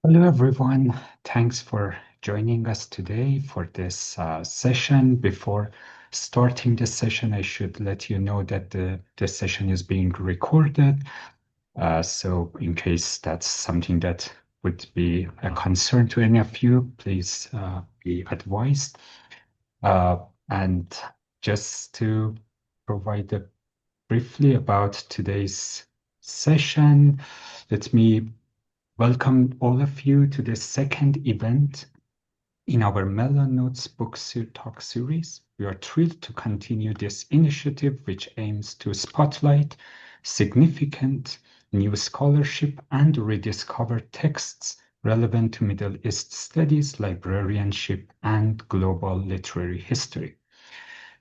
Hello, everyone. Thanks for joining us today for this session. Before starting the session, I should let you know that the session is being recorded. So in case that's something that would be a concern to any of you, please be advised. And just to provide briefly about today's session, let me welcome all of you to the second event in our MELA Notes book talk series. We are thrilled to continue this initiative, which aims to spotlight significant new scholarship and rediscover texts relevant to Middle East studies, librarianship, and global literary history.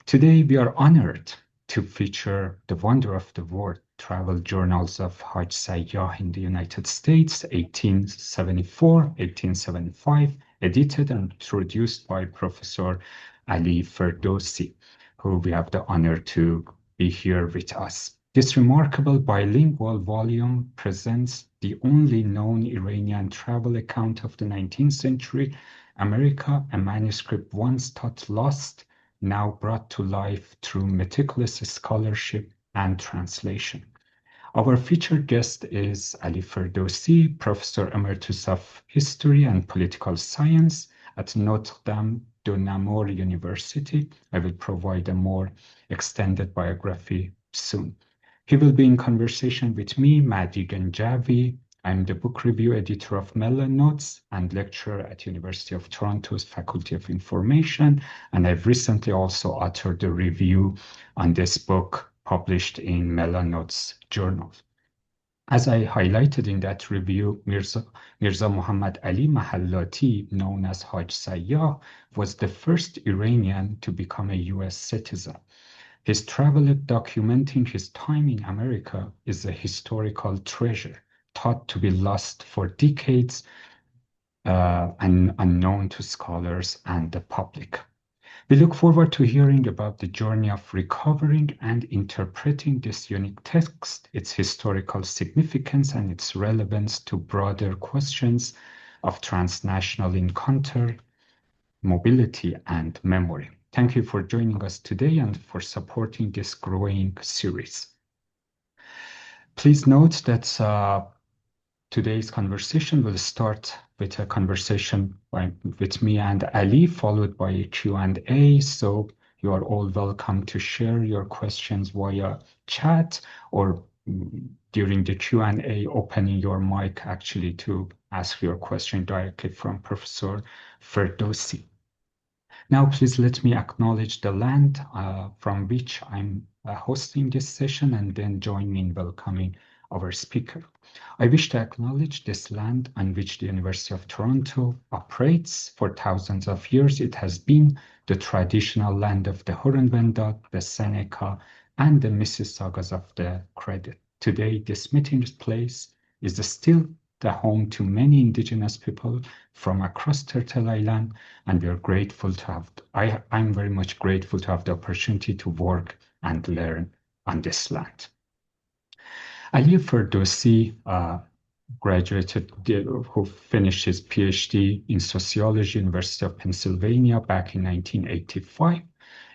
Today, we are honored to feature the wonder of the world travel journals of Hajj Sayyah in the United States, 1874-1875, edited and introduced by Professor Ali Ferdowsi, who we have the honor to be here with us. This remarkable bilingual volume presents the only known Iranian travel account of the 19th century America, a manuscript once thought lost, now brought to life through meticulous scholarship and translation. Our featured guest is Ali Ferdowsi, Professor Emeritus of History and Political Science at Notre de Namur University. I will provide a more extended biography soon. He will be in conversation with me, Mahdi Ganjavi. I'm the book review editor of MELA Notes and lecturer at University of Toronto's Faculty of Information. And I've recently also authored a review on this book published in MELA Notes journal. As I highlighted in that review, Mirza Mohammad Ali Mahallati, known as Hajj Sayyah, was the first Iranian to become a US citizen. His travelogue documenting his time in America is a historical treasure, thought to be lost for decades and unknown to scholars and the public. We look forward to hearing about the journey of recovering and interpreting this unique text, its historical significance, and its relevance to broader questions of transnational encounter, mobility, and memory. Thank you for joining us today and for supporting this growing series. Please note that today's conversation will start with a conversation with me and Ali, followed by a Q&A. So you are all welcome to share your questions via chat or during the Q&A, opening your mic actually to ask your question directly from Professor Ferdowsi. Now, please let me acknowledge the land from which I'm hosting this session and then join me in welcoming our speaker. I wish to acknowledge this land on which the University of Toronto operates. For thousands of years, it has been the traditional land of the Huron-Wendat, the Seneca, and the Mississaugas of the Credit. Today, this meeting place is still the home to many indigenous people from across Turtle Island, and we are grateful to have, I'm very much grateful to have the opportunity to work and learn on this land. Ali Ferdowsi who finished his PhD in sociology, University of Pennsylvania back in 1985,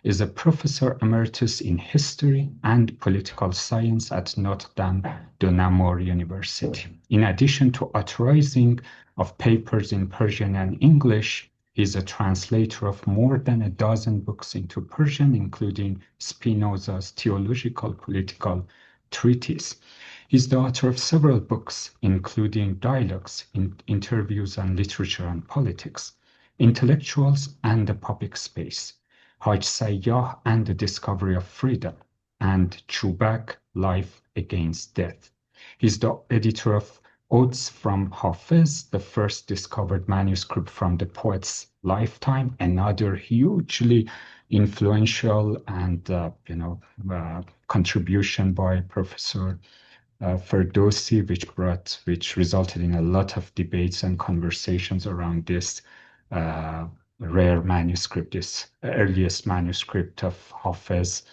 is a professor emeritus in history and political science at Notre de Namur University. In addition to authorizing of papers in Persian and English, he is a translator of more than a dozen books into Persian, including Spinoza's theological political treatise. He's the author of several books, including dialogues, interviews on literature and politics, intellectuals and the public space, Hajj Sayyah and the Discovery of Freedom, and Chubak, Life Against Death. He's the editor of Odes from Hafiz, the first discovered manuscript from the poet's lifetime, another hugely influential and contribution by Professor Ferdowsi, which resulted in a lot of debates and conversations around this rare manuscript, this earliest manuscript of Hafiz,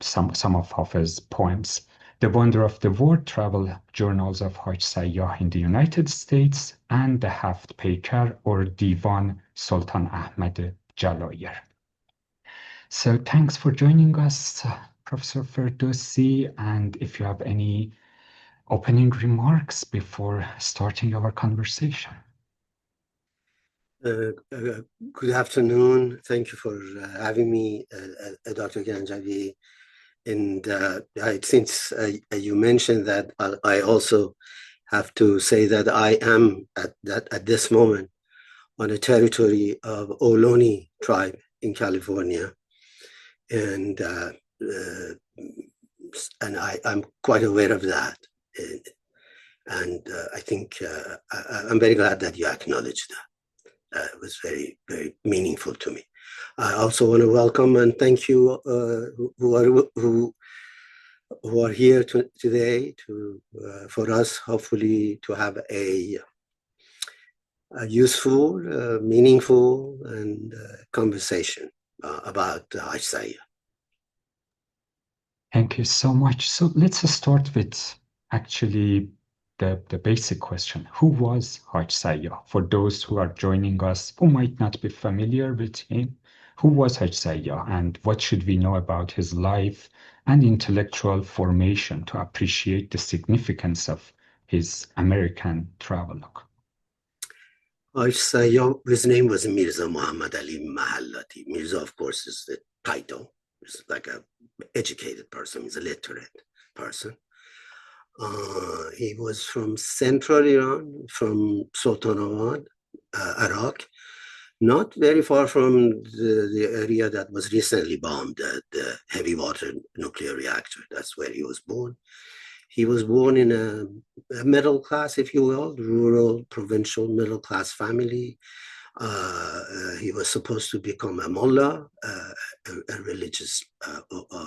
some of Hafiz's poems. the Wonder of the World Travel Journals of Hajj Sayyah in the United States, and the Haft Peker or Divan Sultan Ahmed Jalayir. So thanks for joining us, Professor Ferdowsi, and if you have any opening remarks before starting our conversation. Good afternoon. Thank you for having me, Dr. Ganjavi. And since you mentioned that, I also have to say that I am at this moment on the territory of Ohlone tribe in California, and I'm quite aware of that. And I think I'm very glad that you acknowledged that. It was very, very meaningful to me. I also want to welcome and thank you who are here today for us, hopefully, to have a useful, meaningful, and conversation about Hajj Sayyah. Thank you so much. So let's start with actually the basic question. Who was Hajj Sayyah? For those who are joining us who might not be familiar with him, who was Hajj Sayyah and what should we know about his life and intellectual formation to appreciate the significance of his American travelogue? Hajj Sayyah, his name was Mirza Mohammad Ali Mahallati. Mirza, of course, is the title. He's like an educated person. He's a literate person. He was from central Iran, from Sultanabad, Iraq, not very far from the area that was recently bombed, the heavy water nuclear reactor. That's where he was born. He was born in a middle class, if you will, rural, provincial middle class family. He was supposed to become a mullah, a religious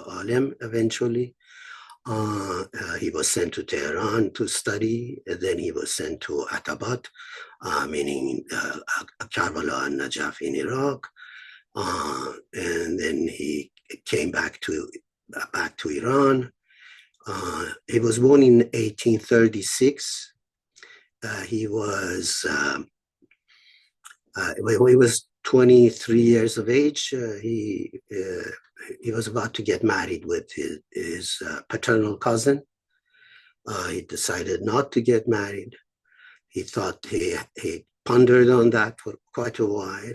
alim eventually. He was sent to Tehran to study, and then he was sent to Atabat, meaning Karbala and Najaf in Iraq. And then he came back to Iran. He was born in 1836. He was 23 years of age. He was about to get married with his paternal cousin. He decided not to get married. He thought he pondered on that for quite a while,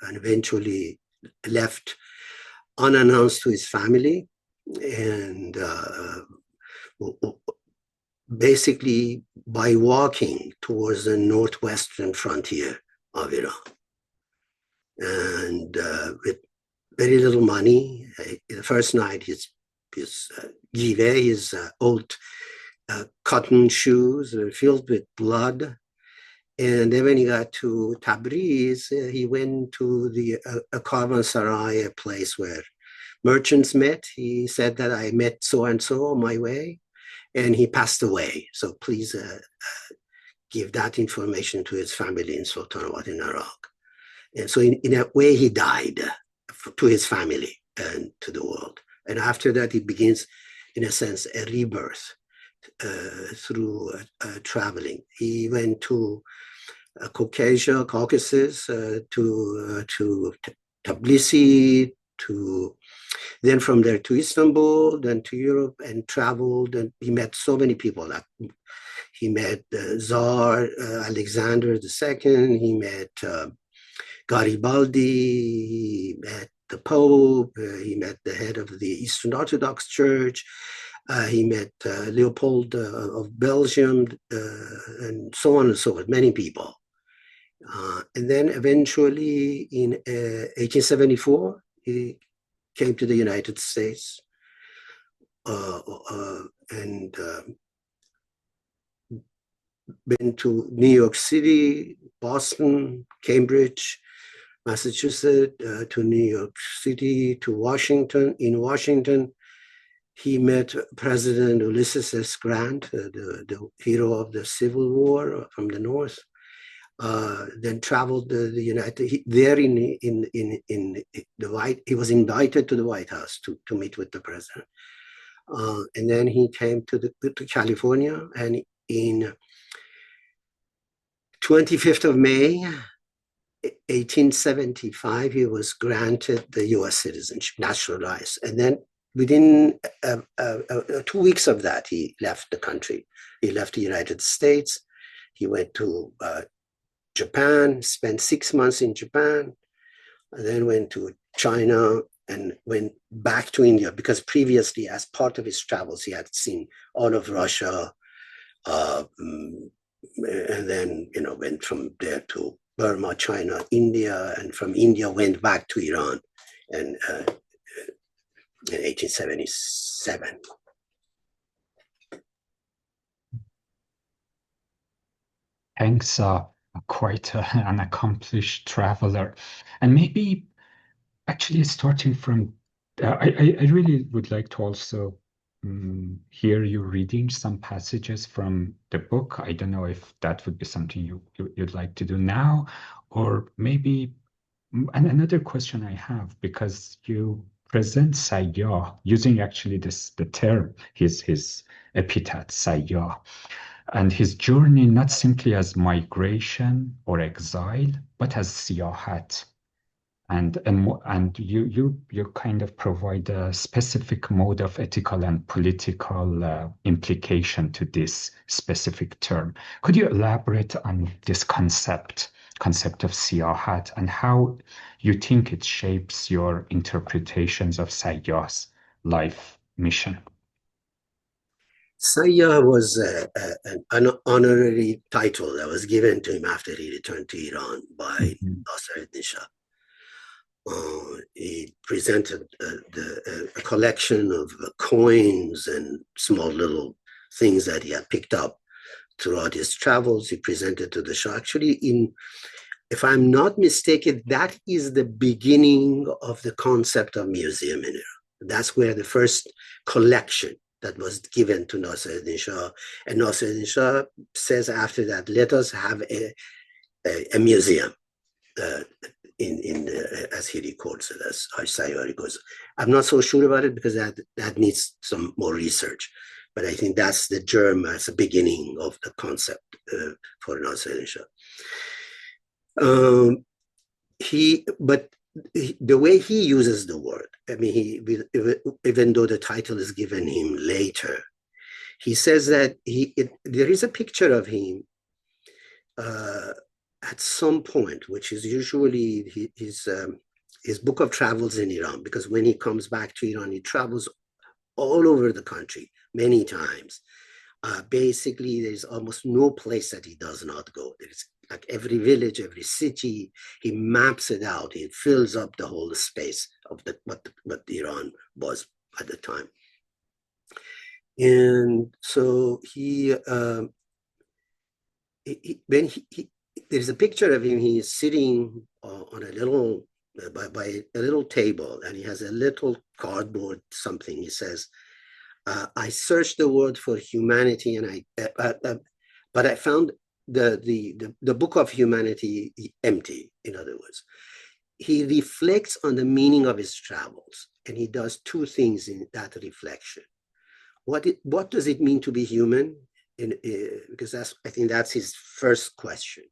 and eventually left unannounced to his family, and basically by walking towards the northwestern frontier of Iran. And with very little money, the first night his old cotton shoes were filled with blood. And then when he got to Tabriz, he went to a caravanserai, a place where merchants met. He said that I met so-and-so on my way, and he passed away. So please give that information to his family in Sultanabad in Iraq. And so in a way, he died to his family and to the world. And after that, he begins, in a sense, a rebirth through traveling. He went to Caucasus, to Tbilisi, then from there to Istanbul, then to Europe, and traveled. And he met so many people. He met Tsar Alexander II. He met Garibaldi. He met the Pope. He met the head of the Eastern Orthodox Church. He met Leopold of Belgium, and so on and so forth, many people. And then eventually in 1874, he came to the United States and been to New York City, Boston, Cambridge, Massachusetts, to New York City, to Washington. In Washington, he met President Ulysses S. Grant, the hero of the Civil War from the North. Then traveled the United. He was invited to the White House to meet with the president. And then he came to California, and in 25th of May, 1875, he was granted the US citizenship, naturalized. And then within 2 weeks of that, he left the country. He left the United States. He went to Japan, spent 6 months in Japan, and then went to China and went back to India, because previously, as part of his travels, he had seen all of Russia, and then went from there to Burma, China, India, and from India went back to Iran in 1877. Thanks, quite an accomplished traveler. And maybe actually starting from, I really would like to also hear you reading some passages from the book. I don't know if that would be something you'd like to do now, or maybe, and another question I have, because you present Sayyah using actually the term, his epithet, Sayyah, and his journey not simply as migration or exile, but as siyahat. And you kind of provide a specific mode of ethical and political implication to this specific term. Could you elaborate on this concept of siyahat, and how you think it shapes your interpretations of Sayyah's life mission? Sayyah was an honorary title that was given to him after he returned to Iran by Nasser Shah. He presented a collection of coins and small little things that he had picked up throughout his travels. He presented to the Shah. Actually, if I'm not mistaken, that is the beginning of the concept of museum in Iran. That's where the first collection that was given to Nasser Shah. And Nasser Shah says after that, let us have a museum. As he records it, as Hajj Sayyah records. I'm not so sure about it, because that needs some more research. But I think that's the germ, as a beginning of the concept for Nasser Shah. The way he uses the word, I mean, even though the title is given him later, he says that there is a picture of him at some point, which is usually his book of travels in Iran, because when he comes back to Iran, he travels all over the country many times. Basically, there's almost no place that he does not go. There's like every village, every city, he maps it out. He fills up the whole space of what Iran was at the time. And so there's a picture of him. He is sitting on a little by a little table, and he has a little cardboard something. He says, "I searched the word for humanity, and but I found the book of humanity empty." In other words, he reflects on the meaning of his travels, and he does two things in that reflection. What does it mean to be human? Because I think that's his first question.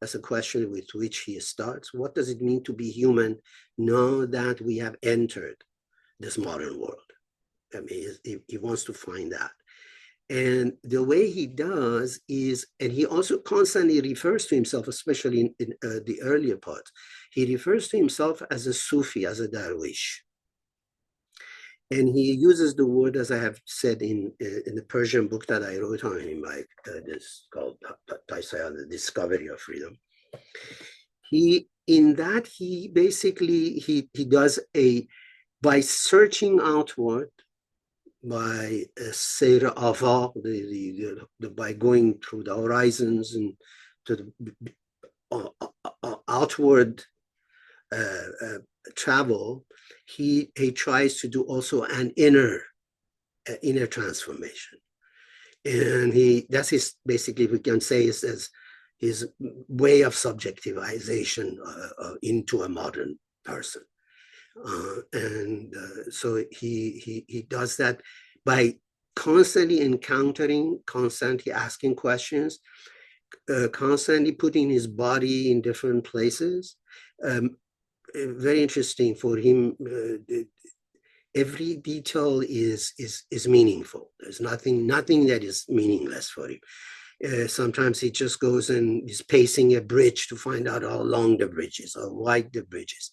That's a question with which he starts. What does it mean to be human now that we have entered this modern world? I mean, he wants to find that. And the way he does is, and he also constantly refers to himself, especially in the earlier parts, he refers to himself as a Sufi, as a Darwish. And he uses the word, as I have said in the Persian book that I wrote on him, like this called Hajj Sayyah, The Discovery of Freedom. He does by searching outward, by Seir Afaq, by going through the horizons and to the outward travel, he tries to do also an inner transformation, and that's his, basically we can say is his way of subjectivization into a modern person, and so he does that by constantly encountering, constantly asking questions, constantly putting his body in different places. Very interesting for him. Every detail is meaningful. There's nothing that is meaningless for him. Sometimes he just goes and is pacing a bridge to find out how long the bridge is, how wide the bridge is.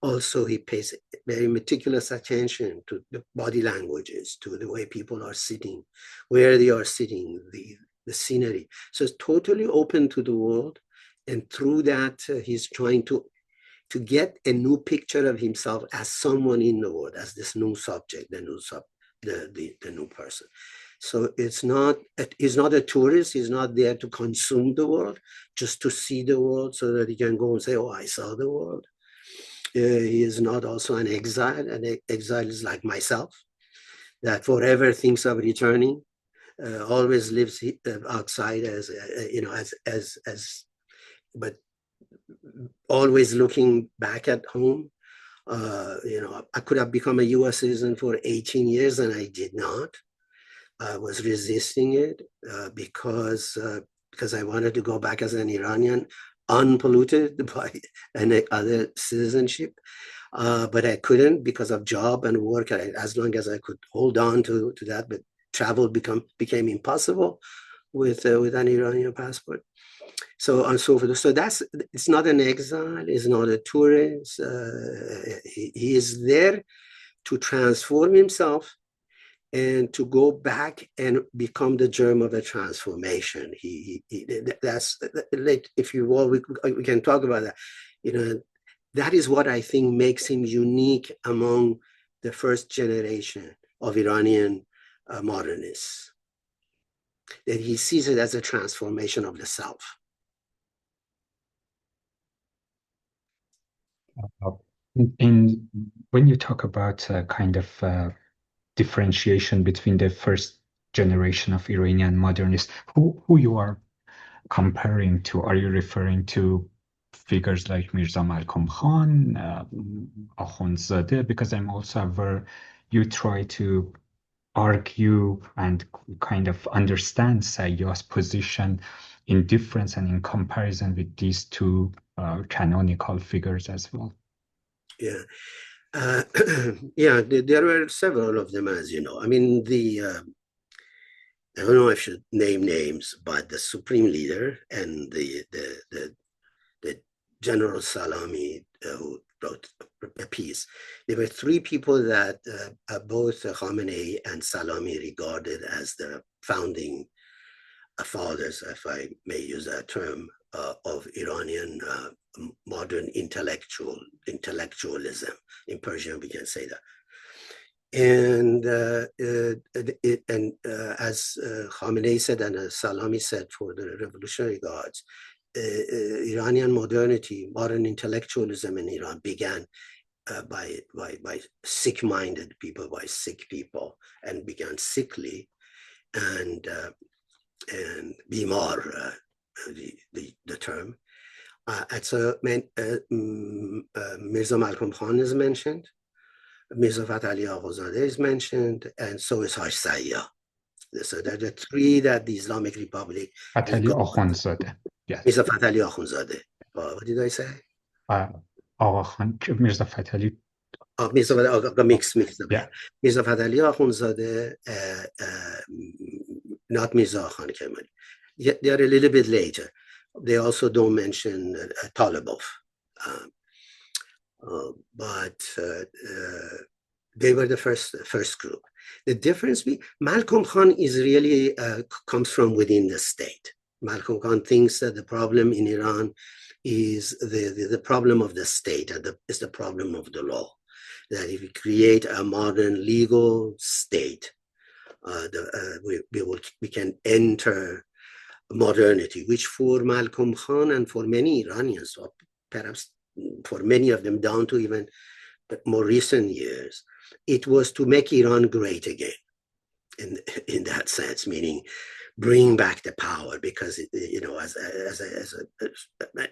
Also, he pays very meticulous attention to the body languages, to the way people are sitting, where they are sitting, the scenery. So it's totally open to the world. And through that, he's trying to get a new picture of himself as someone in the world, as this new subject, the new person. So he's not a tourist. He's not there to consume the world, just to see the world so that he can go and say, oh, I saw the world. He is not also an exile. An exile is like myself, that forever thinks of returning, always lives outside but always looking back at home. I could have become a US citizen for 18 years and I did not. I was resisting it because I wanted to go back as an Iranian, unpolluted by any other citizenship. But I couldn't because of job and work. As long as I could hold on to that, but travel became impossible with an Iranian passport. So on so forth. So it's not an exile, it's not a tourist. He is there to transform himself and to go back and become the germ of a transformation. That's, if you will, we can talk about that. That is what I think makes him unique among the first generation of Iranian modernists. That he sees it as a transformation of the self. When you talk about kind of differentiation between the first generation of Iranian modernists, who you are comparing to? Are you referring to figures like Mirza Malcolm Khan, Akhundzadeh? Because I'm also aware you try to argue and kind of understand Sayyah's position in difference and in comparison with these two canonical figures as well. Yeah. There were several of them, as you know. I mean, I don't know if I should name names, but the supreme leader and the General Salami, who wrote a piece. There were three people that both Khamenei and Salami regarded as the founding fathers, if I may use that term, of Iranian modern intellectualism. In Persian, we can say that. And as Khamenei said and Salami said for the Revolutionary Guards, Iranian modernity, modern intellectualism in Iran began by sick-minded people, by sick people, and began sickly, and bimar, the term. So Mirza Malcolm Khan is mentioned, Mirza Ali Akhundzadeh is mentioned, and so is Hajj Sayyah. So there are the three that the Islamic Republic. Ali Akhundzadeh. Yes. Mirza Ali Akhundzadeh. What did I say? Mirza Ali. Mirza mixed up. Yeah. Mirza Ali Akhundzadeh, not Mirza Khan Kemali. They are a little bit later. They also don't mention Talibov. But they were the first group. The difference Malcolm Khan is really comes from within the state. Malcolm Khan thinks that the problem in Iran is the problem of the state, and is the problem of the law. That if we create a modern legal state, we can enter modernity, which for Malcolm Khan and for many Iranians, or perhaps for many of them down to even more recent years, it was to make Iran great again, in that sense, meaning bring back the power, because as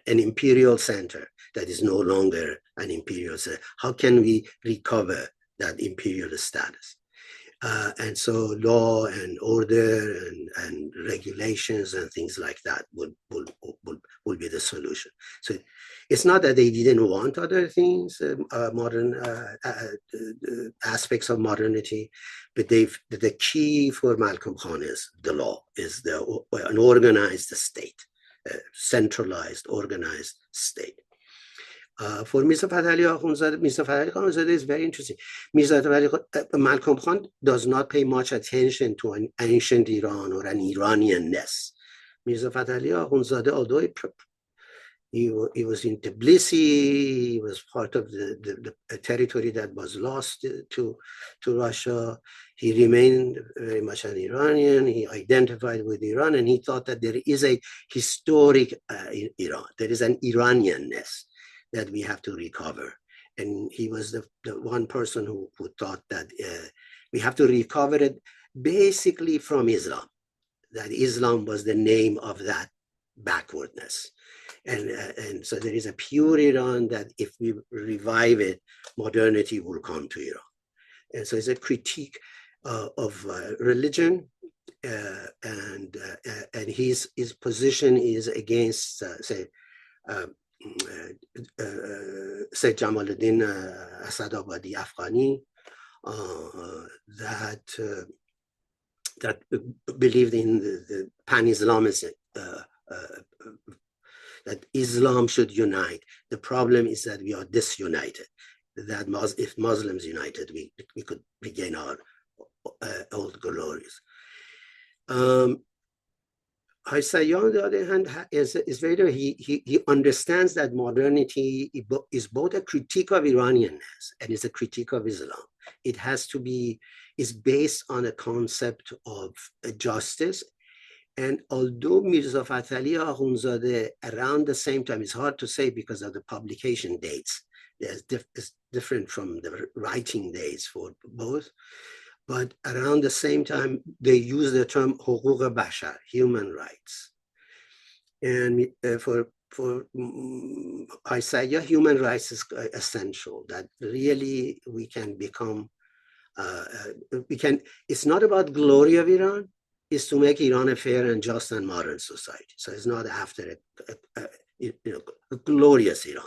an imperial center that is no longer an imperial center, how can we recover that imperial status? And so law and order and regulations and things like that will be the solution. So it's not that they didn't want other things, modern aspects of modernity, but the key for Malcolm Khan is the law, is an organized state, centralized, organized state. For Mirza Ali Akhundzadeh is very interesting. Malcolm Khan does not pay much attention to an ancient Iran or an Iranianness. Mirza Ali Akhundzadeh, although he was in Tbilisi, he was part of the territory that was lost to Russia. He remained very much an Iranian. He identified with Iran, and he thought that there is a historic Iran. There is an Iranianness that we have to recover. And he was the one person who thought that we have to recover it basically from Islam, that Islam was the name of that backwardness. And so there is a pure Iran that if we revive it, modernity will come to Iran. And so it's a critique of religion, and his position is against, say, Sayyid Jamaluddin Asadabadi Afghani, that believed in the pan-Islamism, that Islam should unite. The problem is that we are disunited. That if Muslims united, we could regain our old glories. Hajj Sayyah, on the other hand, is very, he understands that modernity is both a critique of Iranianness and is a critique of Islam. It has to be, is based on a concept of justice. And although Mirza Ali Akhundzadeh, around the same time, it's hard to say because of the publication dates, it's different from the writing dates for both. But around the same time, they use the term حقوق بشر, human rights. And for Hajj Sayyah, human rights is essential, that really we can become, it's not about glory of Iran, it's to make Iran a fair and just and modern society. So it's not after a glorious Iran,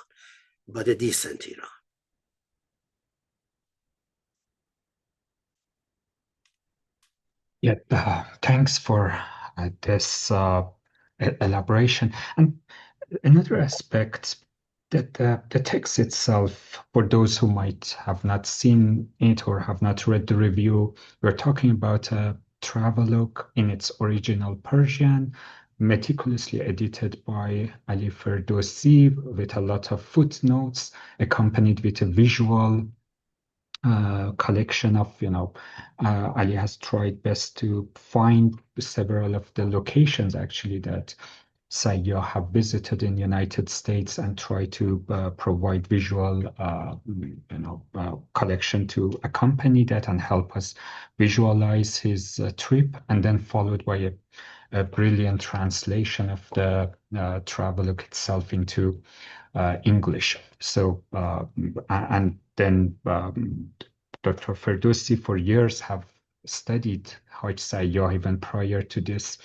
but a decent Iran. Yeah, thanks for this elaboration. And another aspect that the text itself, for those who might have not seen it or have not read the review, we're talking about a travelogue in its original Persian, meticulously edited by Ali Ferdowsi with a lot of footnotes, accompanied with a visual collection of, Ali has tried best to find several of the locations actually that Sayyah have visited in the United States and try to provide visual, collection to accompany that and help us visualize his trip, and then followed by a brilliant translation of the travelogue itself into English. So, and then Dr. Ferdowsi for years have studied Hajj Sayyah even prior to this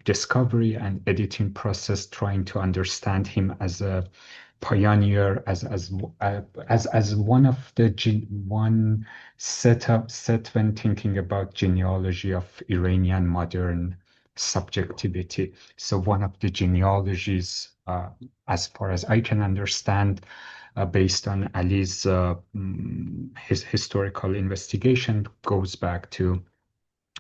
discovery and editing process, trying to understand him as a pioneer, as one of the one set when thinking about genealogy of Iranian modern subjectivity. So one of the genealogies, as far as I can understand, based on Ali's his historical investigation, goes back to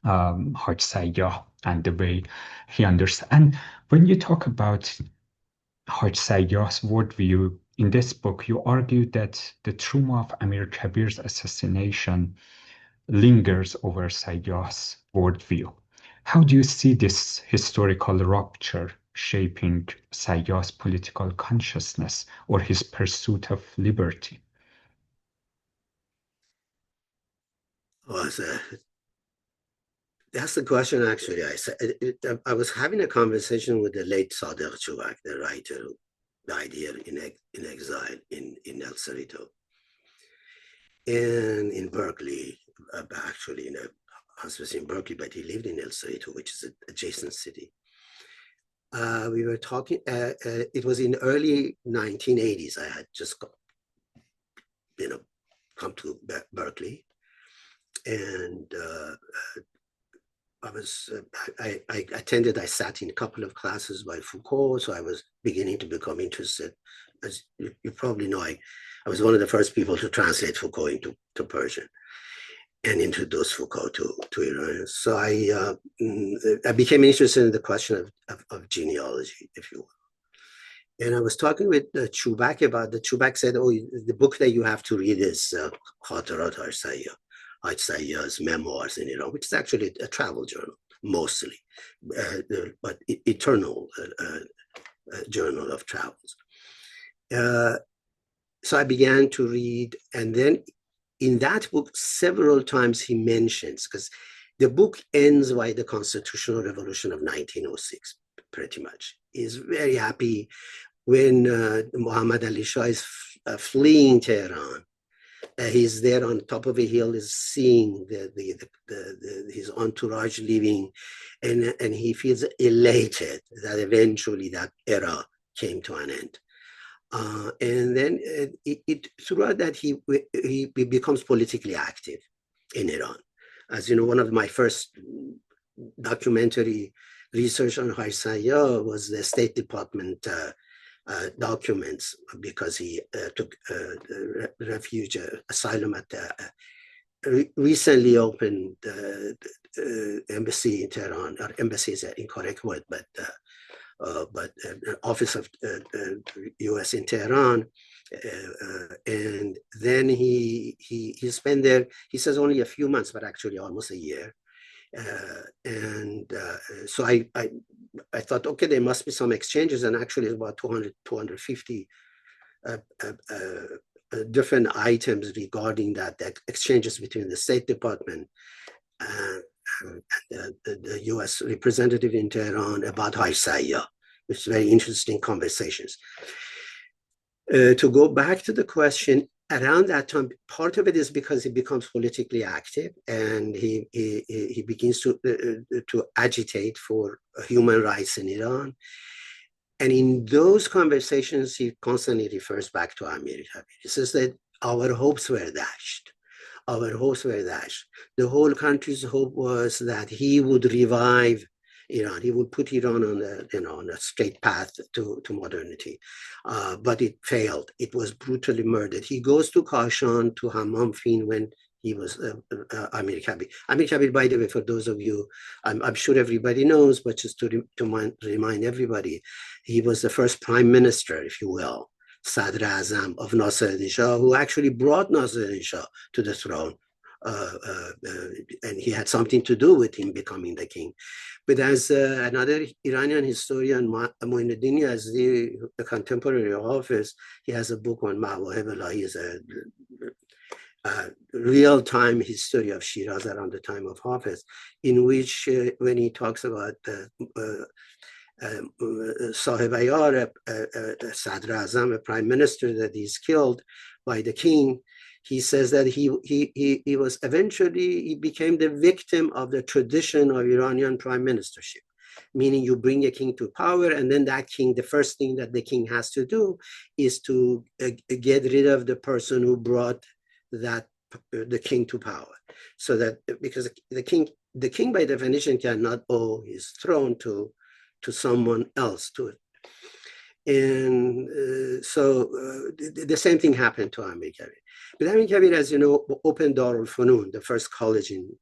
Hajj Sayyah and the way he understands. And when you talk about Hajj Sayyah's worldview in this book, you argue that the trauma of Amir Kabir's assassination lingers over Sayyah's worldview. How do you see this historical rupture shaping Sayyah's political consciousness or his pursuit of liberty? That's the question, actually. I was having a conversation with the late Sadiq Chubak, the writer who died here in exile in El Cerrito and in Berkeley actually in a hospice in Berkeley, but he lived in El Cerrito, which is an adjacent city. We were talking, it was in early 1980s. I had just come to Berkeley, and I sat in a couple of classes by Foucault, so I was beginning to become interested. As you probably know, I was one of the first people to translate Foucault into Persian and introduce Foucault to Iranians. So I became interested in the question of genealogy, if you will. And I was talking with Chubak about that. Chubak said, oh, the book that you have to read is Khatarat Hajj Sayyah, Hajj Sayyah's memoirs in Iran, which is actually a travel journal, mostly, but eternal journal of travels. So I began to read, and then in that book, several times he mentions, because the book ends by the constitutional revolution of 1906, pretty much. He's very happy when Muhammad Ali Shah is fleeing Tehran. He's there on top of a hill, is seeing his entourage leaving, and he feels elated that eventually that era came to an end. And then throughout that, he becomes politically active in Iran. As you know, one of my first documentary research on Hajj Sayyah was the State Department documents, because he took refuge, asylum at the recently opened embassy in Tehran, or embassy is an incorrect word, but office of U.S. in Tehran, and then he spent there. He says only a few months, but actually almost a year. So I thought, okay, there must be some exchanges, and actually about 250 different items regarding that exchanges between the State Department and the U.S. representative in Tehran about Hajj Sayyah, which is very interesting conversations. To go back to the question, around that time, part of it is because he becomes politically active, and he begins to agitate for human rights in Iran. And in those conversations, he constantly refers back to Amir Kabir. He says that our hopes were dashed. Our hopes were dashed. The whole country's hope was that he would revive Iran. He would put Iran on a straight path to modernity, but it failed. It was brutally murdered. He goes to Kashan, to Hammam Fin, when he was Amir Kabir. Amir Kabir, by the way, for those of you, I'm sure everybody knows, but just to remind everybody, he was the first prime minister, if you will, Sadr Azam of Nasser Shah, who actually brought Nasser Shah to the throne. And he had something to do with him becoming the king. But as another Iranian historian, Moinuddin Yazdi, the contemporary of Hafiz, he has a book on Mawahib Allah. He is a real-time history of Shiraz around the time of Hafiz, in which when he talks about Sahib Ayar, Sadr Azam, a prime minister that is killed by the king, he says that he was eventually, he became the victim of the tradition of Iranian prime ministership, meaning you bring a king to power, and then that king, the first thing that the king has to do is to get rid of the person who brought the king to power. So that, because the king by definition cannot owe his throne to someone else, to it. And so the same thing happened to Amir Kabir. But Amir Kabir, as you know, opened Darul Funun, the first college in,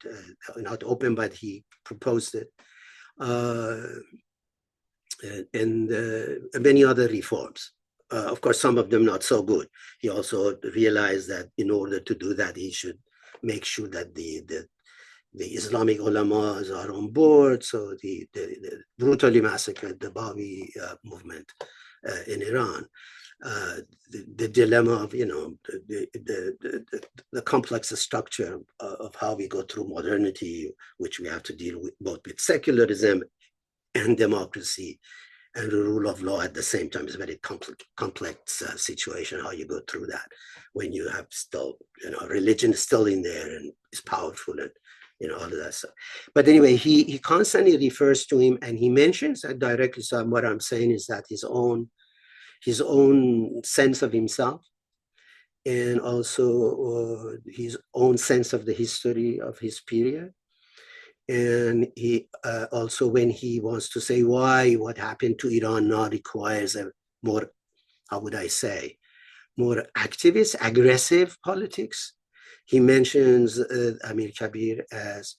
not open, but he proposed it, and many other reforms. Of course, some of them not so good. He also realized that in order to do that, he should make sure that the Islamic ulamas are on board. So the brutally massacred the Babi movement in Iran. The dilemma of, the complex structure of how we go through modernity, which we have to deal with both with secularism and democracy, and the rule of law at the same time. Is a very complex situation, how you go through that when you have still, religion is still in there and is powerful and, all of that stuff. But anyway, he constantly refers to him, and he mentions that directly. So what I'm saying is that his own sense of himself, and also his own sense of the history of his period. And he also, when he wants to say why what happened to Iran now requires a more, how would I say, more activist, aggressive politics, he mentions Amir Kabir as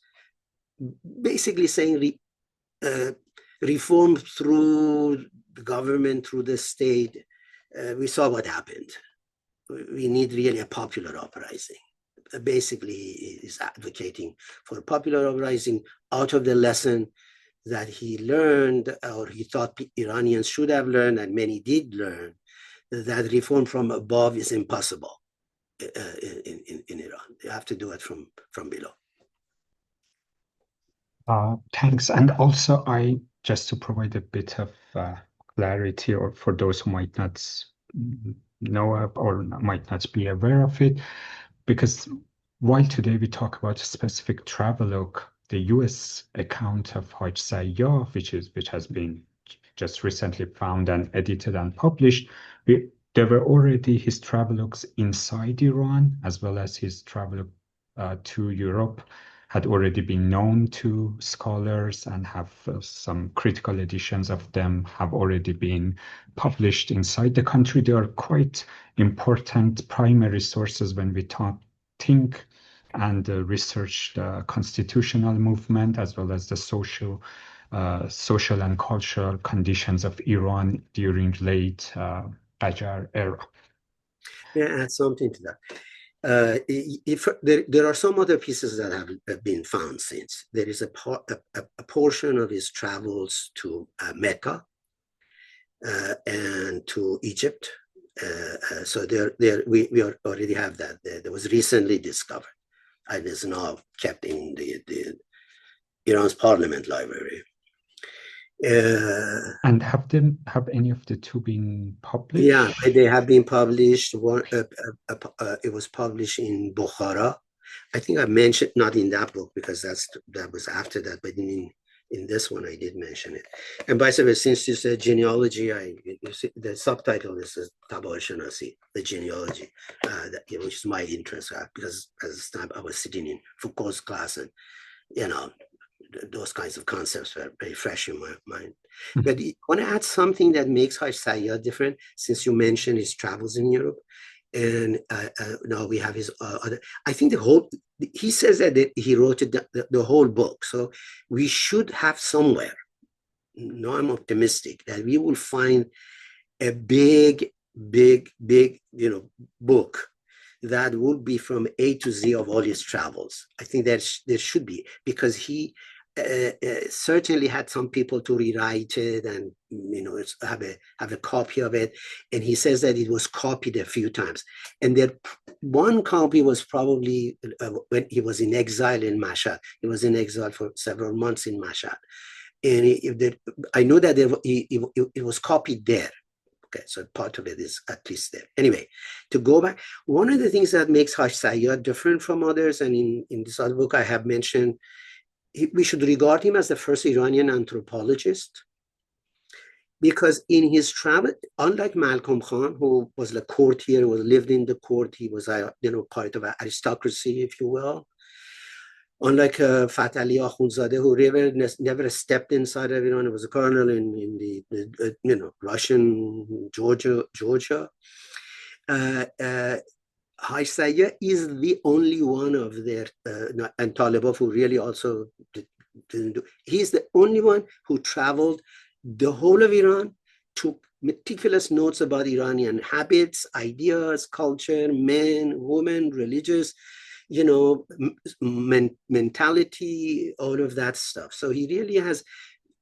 basically saying reform through the government, through the state. We saw what happened. We need really a popular uprising. Basically, he is advocating for popular uprising out of the lesson that he learned, or he thought Iranians should have learned, and many did learn, that reform from above is impossible in Iran. You have to do it from below. Thanks. And also, just to provide a bit of clarity, or for those who might not know or might not be aware of it, because while today we talk about a specific travelogue, the US account of Hajj Sayyah, which has been just recently found and edited and published, there were already his travelogues inside Iran, as well as his travelogue to Europe had already been known to scholars, and have some critical editions of them have already been published inside the country. They are quite important primary sources when we think and research the constitutional movement, as well as the social and cultural conditions of Iran during late Qajar era. Yeah, add something to that. If there are some other pieces that have been found since. There is a portion of his travels to Mecca and to Egypt. So we already have that. There was recently discovered and is now kept in the Iran's Parliament Library. And have any of the two been published? Yeah, they have been published. One, it was published in Bukhara. I think I mentioned, not in that book because that was after that, but in this one I did mention it. And by the way, since you said genealogy, you see, the subtitle is Tabar Shanasi, the genealogy, which is my interest, because at this time I was sitting in Foucault's class, and those kinds of concepts were very fresh in my mind. Mm-hmm. But I want to add something that makes Hajj Sayyah different, since you mentioned his travels in Europe. And now we have his other, I think he says that he wrote the whole book. So we should have somewhere, now I'm optimistic, that we will find a big, book that would be from A to Z of all his travels. I think that there should be, because he certainly had some people to rewrite it and have a copy of it. And he says that it was copied a few times. And that one copy was probably when he was in exile in Mashhad. He was in exile for several months in Mashhad. And I know that it was copied there. Okay, so part of it is at least there. Anyway, to go back, one of the things that makes Hajj Sayyah different from others, and in this other book I have mentioned, we should regard him as the first Iranian anthropologist, because in his travel, unlike Malcolm Khan, who was a courtier, who lived in the court, he was part of an aristocracy, if you will. Unlike Fath Ali Akhundzadeh, who never stepped inside of Iran, he was a colonel in the Russian Georgia. Hajj Sayyah is the only one of their, and Talibov, who really also didn't do. He's the only one who traveled the whole of Iran, took meticulous notes about Iranian habits, ideas, culture, men, women, religious, mentality, all of that stuff. So he really has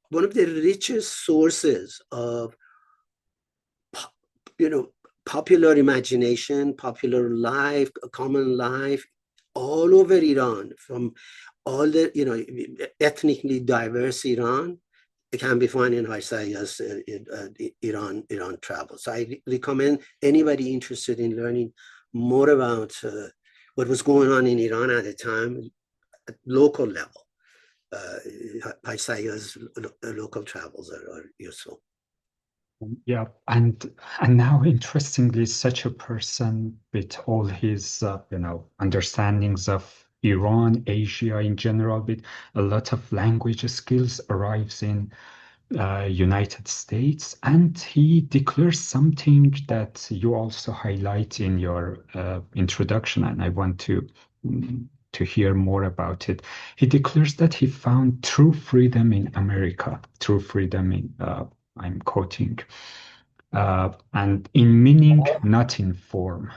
one of the richest sources of, popular imagination, popular life, common life, all over Iran, from all the, ethnically diverse Iran, it can be found in Hajj Sayyah's Iran travel. So I recommend anybody interested in learning more about what was going on in Iran at the time, at local level. Hajj Sayyah's local travels are useful. Yeah, and now interestingly, such a person with all his understandings of Iran, Asia in general, with a lot of language skills, arrives in United States, and he declares something that you also highlight in your introduction, and I want to hear more about it. He declares that he found true freedom in America, true freedom in I'm quoting, and in meaning, not in form.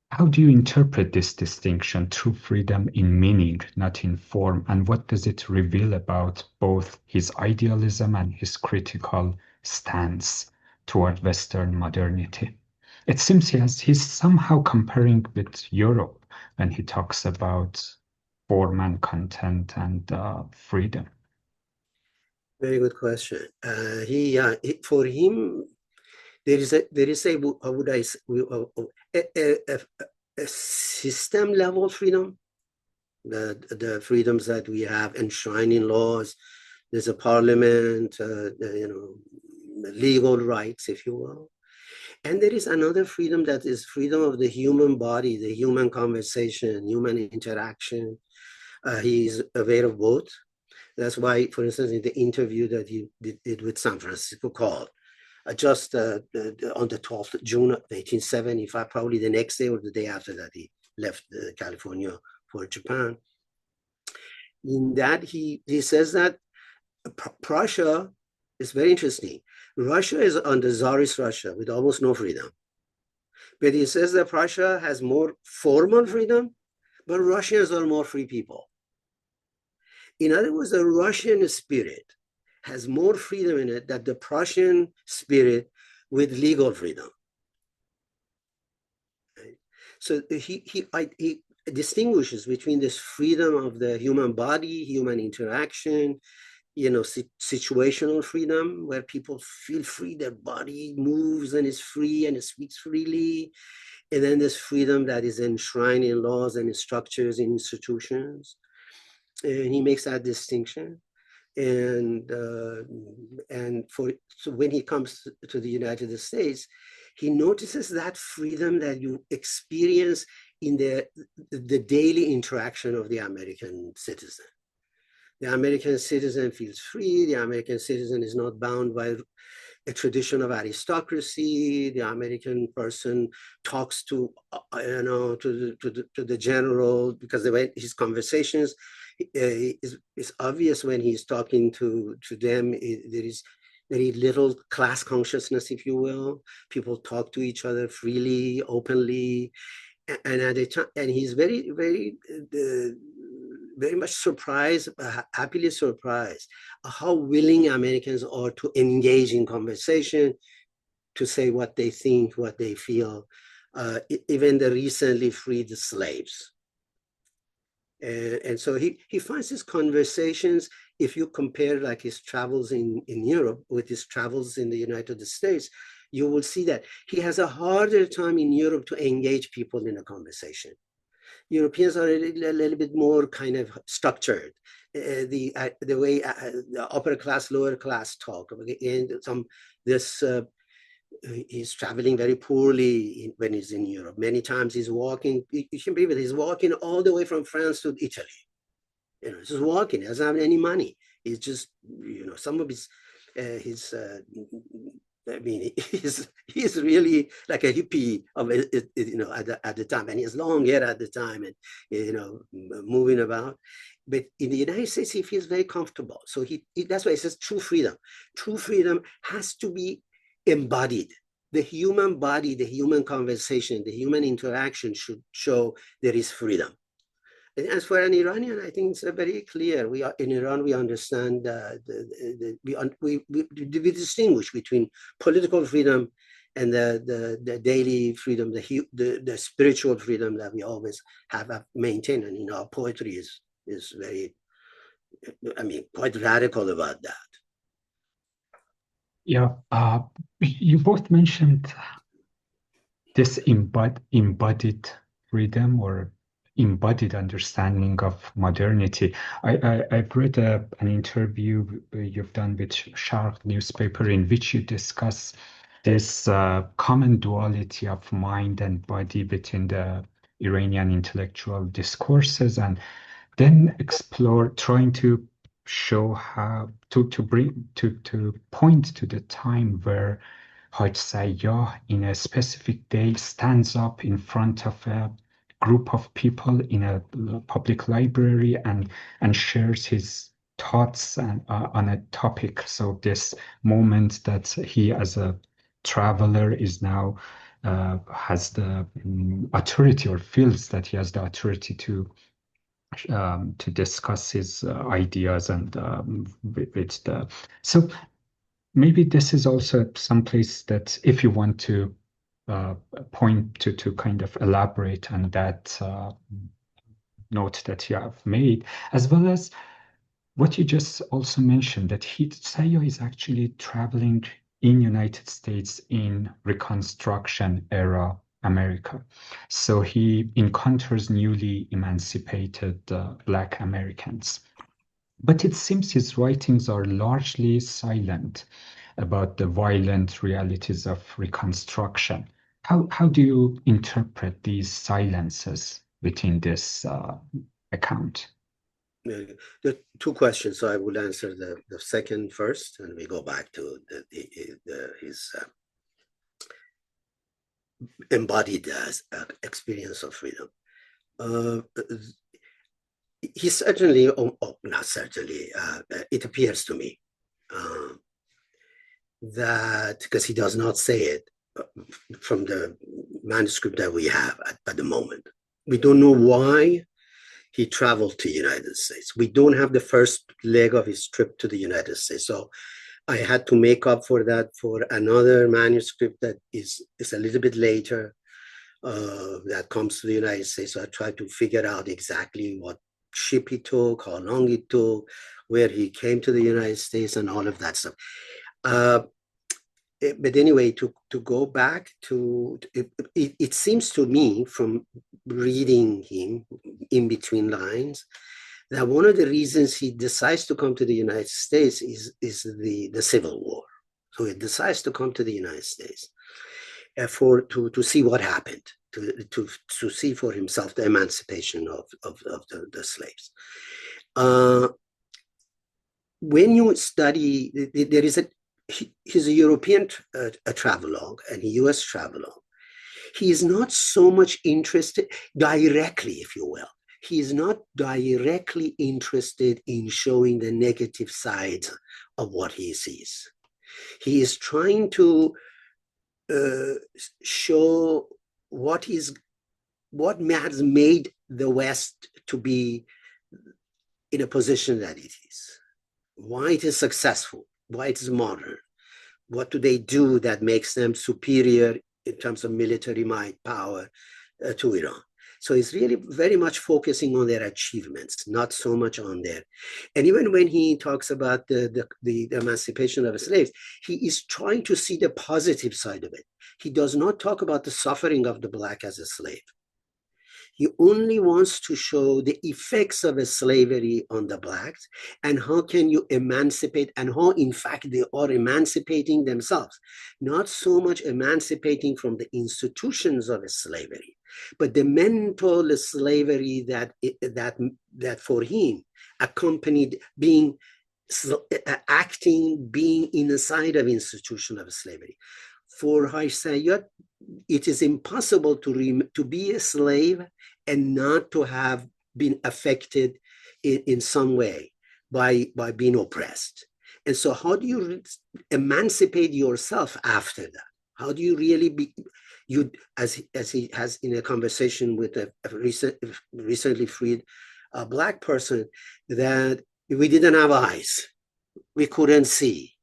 How do you interpret this distinction, true freedom in meaning, not in form, and what does it reveal about both his idealism and his critical stance toward Western modernity? It seems he's somehow comparing with Europe when he talks about form and content and freedom. Very good question. For him, there is a how would I say, a system level freedom, the freedoms that we have enshrined in laws. There's a parliament, legal rights, if you will. And there is another freedom that is freedom of the human body, the human conversation, human interaction. He's aware of both. That's why, for instance, in the interview that he did with San Francisco called, just on the 12th of June 1875, probably the next day or the day after that, he left California for Japan. In that, he says that Prussia is very interesting. Russia is under Tsarist Russia with almost no freedom. But he says that Prussia has more formal freedom, but Russians are more free people. In other words, the Russian spirit has more freedom in it than the Prussian spirit with legal freedom. Right? So he distinguishes between this freedom of the human body, human interaction, situational freedom, where people feel free, their body moves and is free and it speaks freely. And then this freedom that is enshrined in laws and in structures and institutions. And he makes that distinction. And so when he comes to the United States, he notices that freedom that you experience in the daily interaction of the American citizen. The American citizen feels free. The American citizen is not bound by a tradition of aristocracy. The American person talks to the general, because the way his conversations is obvious when he's talking to them. There is very little class consciousness, if you will. People talk to each other freely, openly, and at a time, and he's very, very very much surprised, happily surprised, how willing Americans are to engage in conversation, to say what they think, what they feel, even the recently freed slaves. And so he finds his conversations, if you compare like his travels in Europe with his travels in the United States, you will see that he has a harder time in Europe to engage people in a conversation. Europeans are a little bit more kind of structured. The way the upper class, lower class talk. And he's traveling very poorly when he's in Europe. Many times he's walking. You can believe it. He's walking all the way from France to Italy. He's just walking. He doesn't have any money. He's just, some of his I mean, he's really like a hippie of it, at the time, and he has long hair at the time, and moving about. But in the United States, he feels very comfortable. So that's why he says true freedom. True freedom has to be embodied. The human body, the human conversation, the human interaction should show there is freedom. And as for an Iranian, I think it's very clear. We are in Iran. We understand we distinguish between political freedom and the daily freedom, the spiritual freedom that we always have maintained. And our poetry is very, quite radical about that. Yeah, you both mentioned this embodied freedom or embodied understanding of modernity. I've read an interview you've done with Sharq newspaper in which you discuss this common duality of mind and body between the Iranian intellectual discourses, and then explore trying to show how to bring to point to the time where Hajj Sayyah in a specific day stands up in front of a group of people in a public library and shares his thoughts on a topic. So this moment that he as a traveler is now has the authority or feels that he has the authority to discuss his ideas and with the so maybe this is also some place that if you want to uh, point to kind of elaborate on that note that you have made, as well as what you just also mentioned that Sayo is actually traveling in United States in Reconstruction era America. So he encounters newly emancipated Black Americans. But it seems his writings are largely silent about the violent realities of Reconstruction. How do you interpret these silences within this account? There are two questions, so I will answer the second first, and we go back to his embodied experience of freedom. Uh, he certainly, not certainly, it appears to me uh, that, because he does not say it from the manuscript that we have at the moment, we don't know why he traveled to the United States. We don't have the first leg of his trip to the United States. So I had to make up for that for another manuscript that is a little bit later that comes to the United States. So I tried to figure out exactly what ship he took, how long it took, where he came to the United States, and all of that stuff. But anyway, to go back to it seems to me from reading him in between lines that one of the reasons he decides to come to the United States is the Civil War. So he decides to come to the United States to see what happened, to see for himself the emancipation of the slaves. When you study, there is he's a European a travelogue and a US travelogue. He is not so much interested directly, if you will. He is not directly interested in showing the negative sides of what he sees. He is trying to show what has made the West to be in a position that it is, why it is successful, why it is modern, what do they do that makes them superior in terms of military might, power to Iran. So it's really very much focusing on their achievements, not so much on their. And even when he talks about the emancipation of slaves, he is trying to see the positive side of it. He does not talk about the suffering of the Black as a slave. He only wants to show the effects of a slavery on the Blacks and how can you emancipate, and how in fact they are emancipating themselves. Not so much emancipating from the institutions of slavery, but the mental slavery that for him accompanied being acting, being inside of institution of slavery. For Hajj Sayyah, it is impossible to be a slave and not to have been affected in some way by being oppressed. And so how do you emancipate yourself after that? How do you really be, as he has in a conversation with a recently freed Black person, that we didn't have eyes, we couldn't see.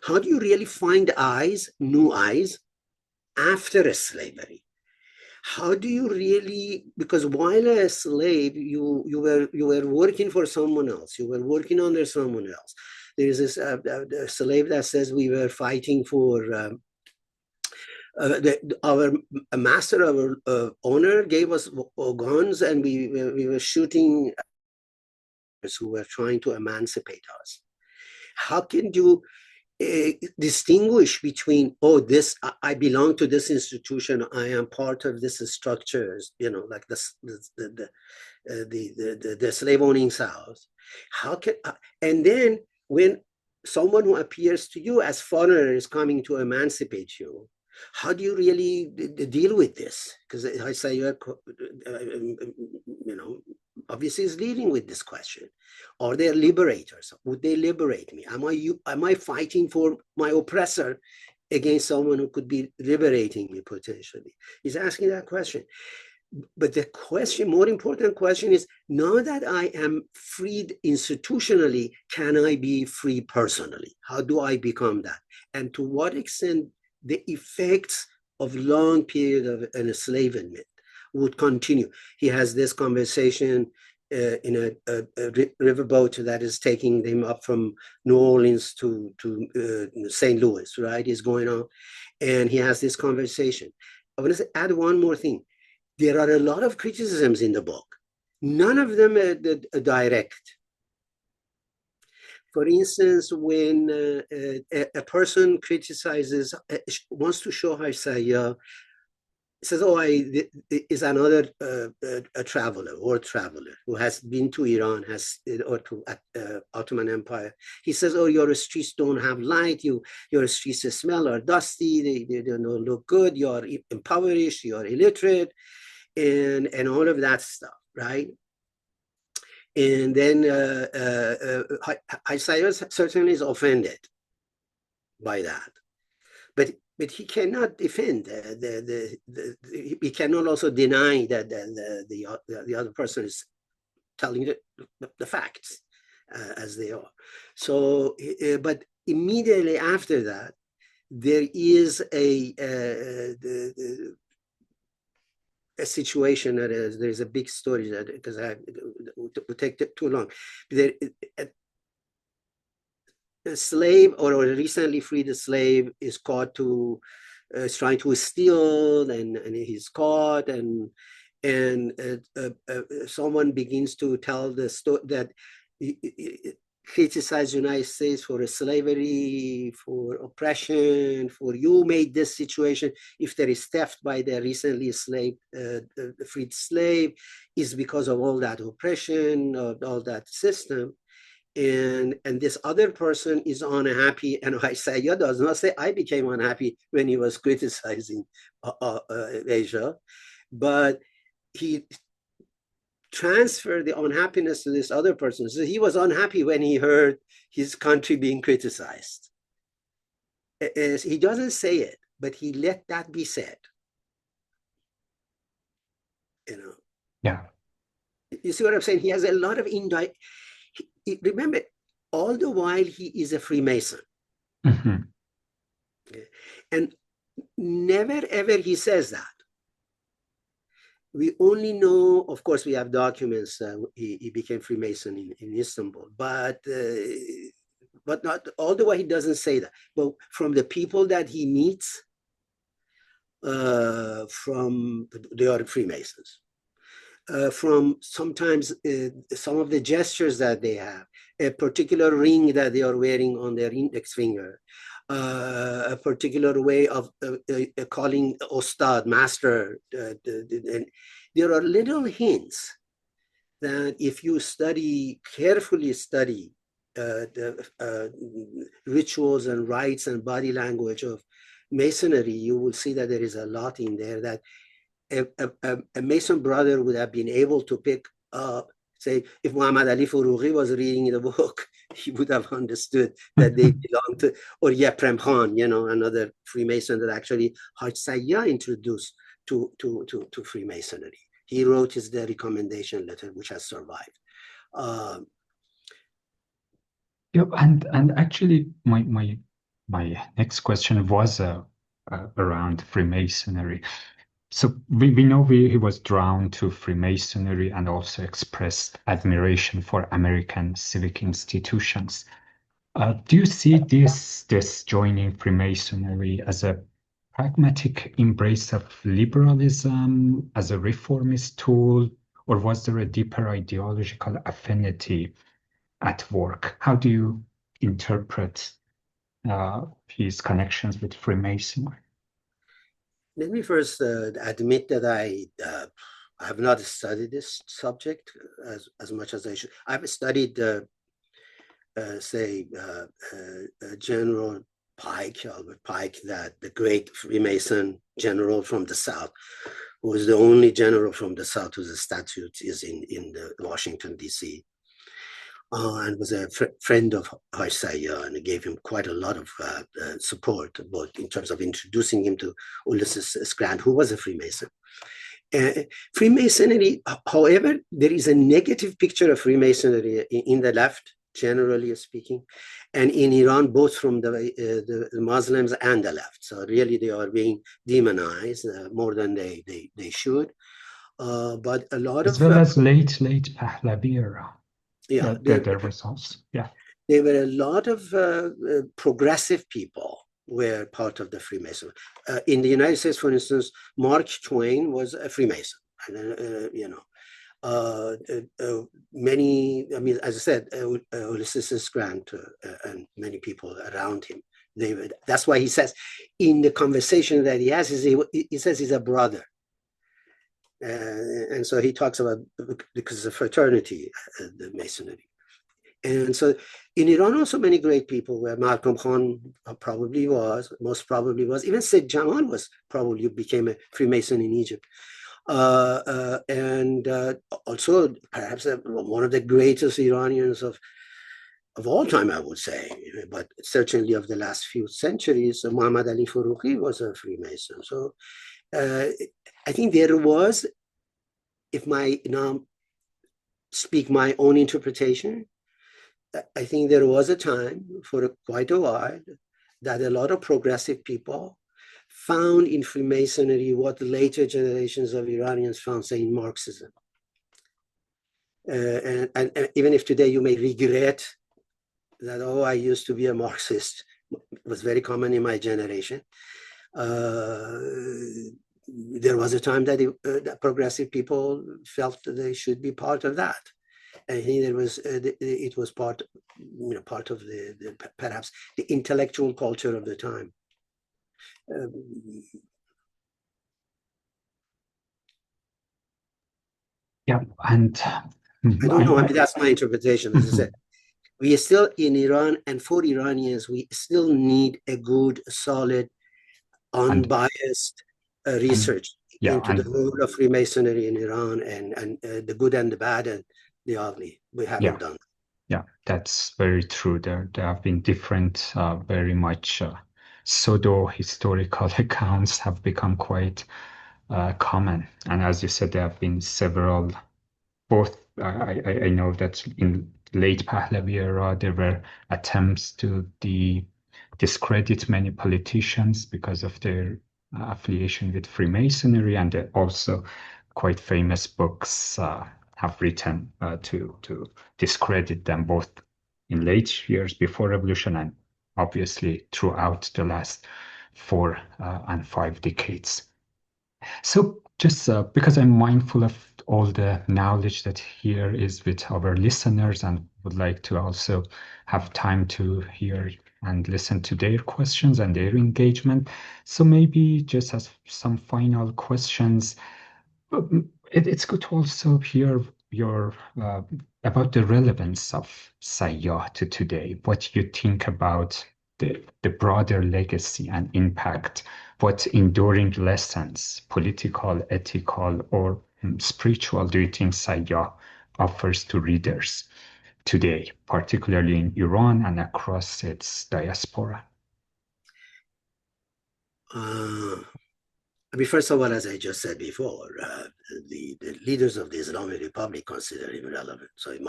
How do you really find eyes, new eyes, after a slavery? How do you really, because while a slave, you were working for someone else, you were working under someone else. There's this slave that says we were fighting for our master, our owner gave us guns, and we were shooting who were trying to emancipate us. How can you distinguish between, oh, this, I belong to this institution, I am part of this structure, you know, like the slave owning South? How can, and then when someone who appears to you as foreigner is coming to emancipate you, how do you really deal with this? Because I say, you know, obviously is dealing with this question. Are they liberators? Would they liberate me? Am I fighting for my oppressor against someone who could be liberating me potentially? He's asking that question. But the question, more important question, is now that I am freed institutionally, can I be free personally? How do I become that? And to what extent the effects of long period of enslavement would continue? He has this conversation in a riverboat that is taking them up from New Orleans to St. Louis, right? He's going on, and he has this conversation. I want to add one more thing. There are a lot of criticisms in the book. None of them are direct. For instance, when a person criticizes, wants to show Hajj Sayyah, says, oh, is another a traveler or traveler who has been to Iran, or to Ottoman Empire. He says, oh, your streets don't have light, your streets smell or dusty, they don't look good, you're impoverished, you're illiterate, and all of that stuff, right? And then Hajj Sayyah certainly is offended by that, but he cannot defend he cannot also deny that the other person is telling the facts as they are. So, but immediately after that, there is a situation that there's a big story that, because I would take too long. A slave or a recently freed slave is caught to is trying to steal, and he's caught, and someone begins to tell the story that criticize the United States for slavery, for oppression, for you made this situation. If there is theft by the recently freed slave, is because of all that oppression, of all that system. And this other person is unhappy, and Hajj Sayyah does not say, I became unhappy when he was criticizing Asia, but he transfer the unhappiness to this other person. So he was unhappy when he heard his country being criticized. He doesn't say it, but he let that be said. You know. Yeah. You see what I'm saying? He has a lot of indirect. Remember, all the while he is a Freemason. Mm-hmm. And never ever he says that. We only know, of course, we have documents. He became Freemason in Istanbul, but not all the way he doesn't say that. But from the people that he meets, they are Freemasons. From sometimes some of the gestures that they have, a particular ring that they are wearing on their index finger, a particular way of calling Ostad, master. And there are little hints that if you carefully study the rituals and rites and body language of Masonry, you will see that there is a lot in there that a Mason brother would have been able to pick up. Say, if Muhammad Ali Furughi was reading the book, he would have understood that they belong to, or Yeprem Khan, you know, another Freemason that actually Hajj Sayyah introduced to Freemasonry. He wrote the recommendation letter, which has survived. Yeah, and actually, my next question was around Freemasonry. So we know he was drawn to Freemasonry and also expressed admiration for American civic institutions. Do you see this joining Freemasonry as a pragmatic embrace of liberalism, as a reformist tool, or was there a deeper ideological affinity at work? How do you interpret his connections with Freemasonry? Let me first admit that I have not studied this subject as much as I should. I've studied, General Pike, Albert Pike, that the great Freemason general from the South, who was the only general from the South whose statute is in the Washington, D.C., and was a friend of Hajj Sayyah, and gave him quite a lot of support, both in terms of introducing him to Ulysses Grant, who was a Freemason. Freemasonry, however, there is a negative picture of Freemasonry in the left, generally speaking, and in Iran, both from the Muslims and the left. So really, they are being demonized more than they should. But a lot As of well as late Pahlavi era. yeah, There was also, yeah. there were a lot of progressive people were part of the Freemason. In the United States, for instance, Mark Twain was a Freemason. Many, I mean, as I said, Ulysses Grant and many people around him, that's why he says in the conversation that he has, he says he's a brother. And so he talks about, because of fraternity, the Masonry. And so in Iran, also many great people were. Malcolm Khan most probably was. Even Said Jamal became a Freemason in Egypt. And also perhaps one of the greatest Iranians of all time, I would say, but certainly of the last few centuries, Muhammad Ali Ferdowsi was a Freemason. So I think there was, if I now speak my own interpretation, I think there was a time for quite a while that a lot of progressive people found in Freemasonry what the later generations of Iranians found, say, in Marxism. And even if today you may regret that, oh, I used to be a Marxist, it was very common in my generation. There was a time that that progressive people felt that they should be part of that. I think it was part of the perhaps the intellectual culture of the time. Yeah, and I don't know. I mean, that's my interpretation. As I said, we are still in Iran, and for Iranians, we still need a good, solid, unbiased research into the role of Freemasonry in Iran, and the good and the bad and the ugly. We haven't done. Yeah, that's very true. There have been different, very much pseudo-historical accounts have become quite common. And as you said, there have been several, both, I know that in late Pahlavi era, there were attempts to discredit many politicians because of their affiliation with Freemasonry, and also quite famous books have written to discredit them, both in late years before revolution and obviously throughout the last 4 and 5 decades. So just because I'm mindful of all the knowledge that here is with our listeners, and would like to also have time to hear and listen to their questions and their engagement. So maybe just as some final questions, it's good to also hear your about the relevance of Sayyah to today, what you think about the broader legacy and impact, what enduring lessons, political, ethical, or spiritual, do you think Sayyah offers to readers today, particularly in Iran and across its diaspora? I mean, first of all, as I just said before, the leaders of the Islamic Republic consider him relevant. So he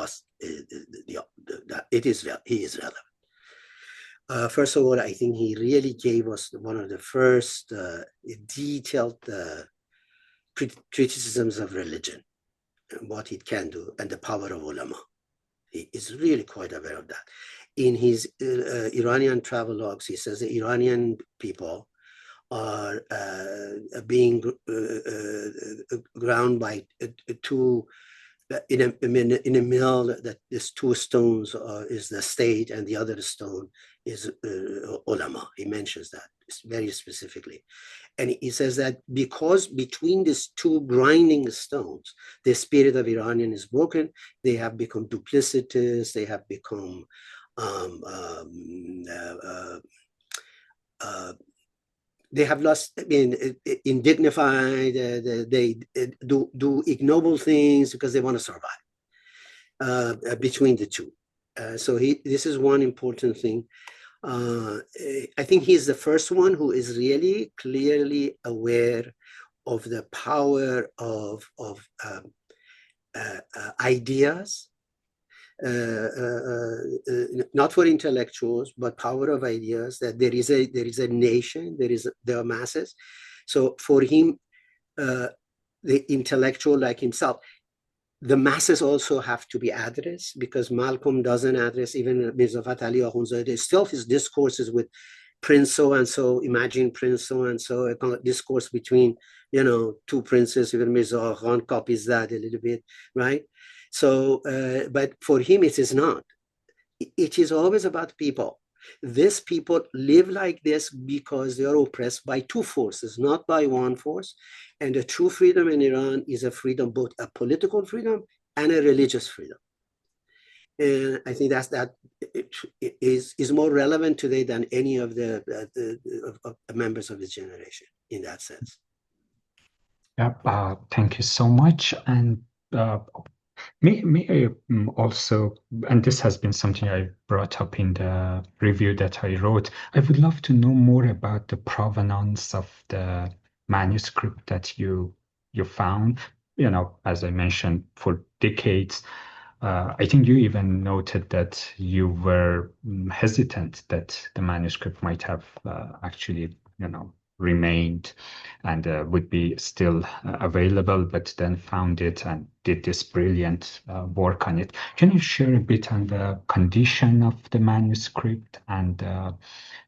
is relevant. First of all, I think he really gave us one of the first detailed criticisms of religion and what it can do, and the power of ulama. He is really quite aware of that. in his Iranian travelogues, he says the Iranian people are being ground by two in a mill that there's two stones is the state and the other stone is ulama. He mentions that very specifically. And he says that because between these two grinding stones, the spirit of Iranian is broken, they have become duplicitous, they have become they have lost, I mean, indignified, they do ignoble things because they want to survive between the two. So this is one important thing. I think he's the first one who is really clearly aware of the power of ideas, not for intellectuals, but power of ideas, that there is a nation, there are masses. So for him, the intellectual like himself, the masses also have to be addressed, because Malcolm doesn't address even Mirza Ali Akhundzadeh. Still his discourses with Prince so-and-so, imagine Prince so-and-so, a discourse between, two princes, even Mirza Khan copies that a little bit, right? So, but for him, it is not. It is always about people. These people live like this because they are oppressed by two forces, not by one force. And the true freedom in Iran is a freedom, both a political freedom and a religious freedom. And I think that is more relevant today than any of the members of this generation in that sense. Yeah, thank you so much. And may I also, and this has been something I brought up in the review that I wrote, I would love to know more about the provenance of the manuscript that you found. As I mentioned, for decades, I think you even noted that you were hesitant that the manuscript might have actually, remained and would be still available, but then found it and did this brilliant work on it. Can you share a bit on the condition of the manuscript and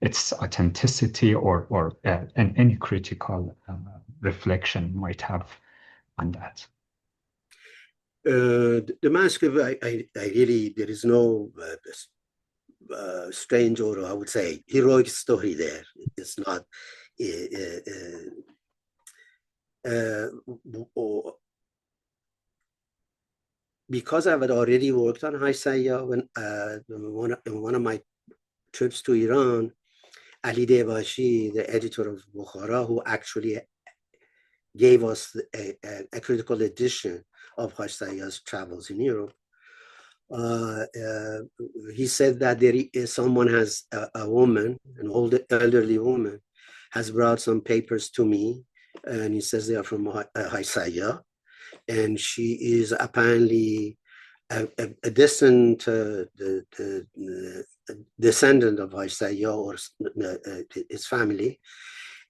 its authenticity, or and any critical reflection you might have on that? The manuscript, I really, there is no strange, or I would say heroic story there. It's not because I had already worked on Hajj Sayyah when one of my trips to Iran, Ali Ferdowsi, the editor of Bukhara, who actually gave us a critical edition of Hajj Sayyah's travels in Europe. He said that there is someone has a woman, an old elderly woman, has brought some papers to me, and he says they are from Hajj Sayyah, and she is apparently a distant descendant of Hajj Sayyah or his family,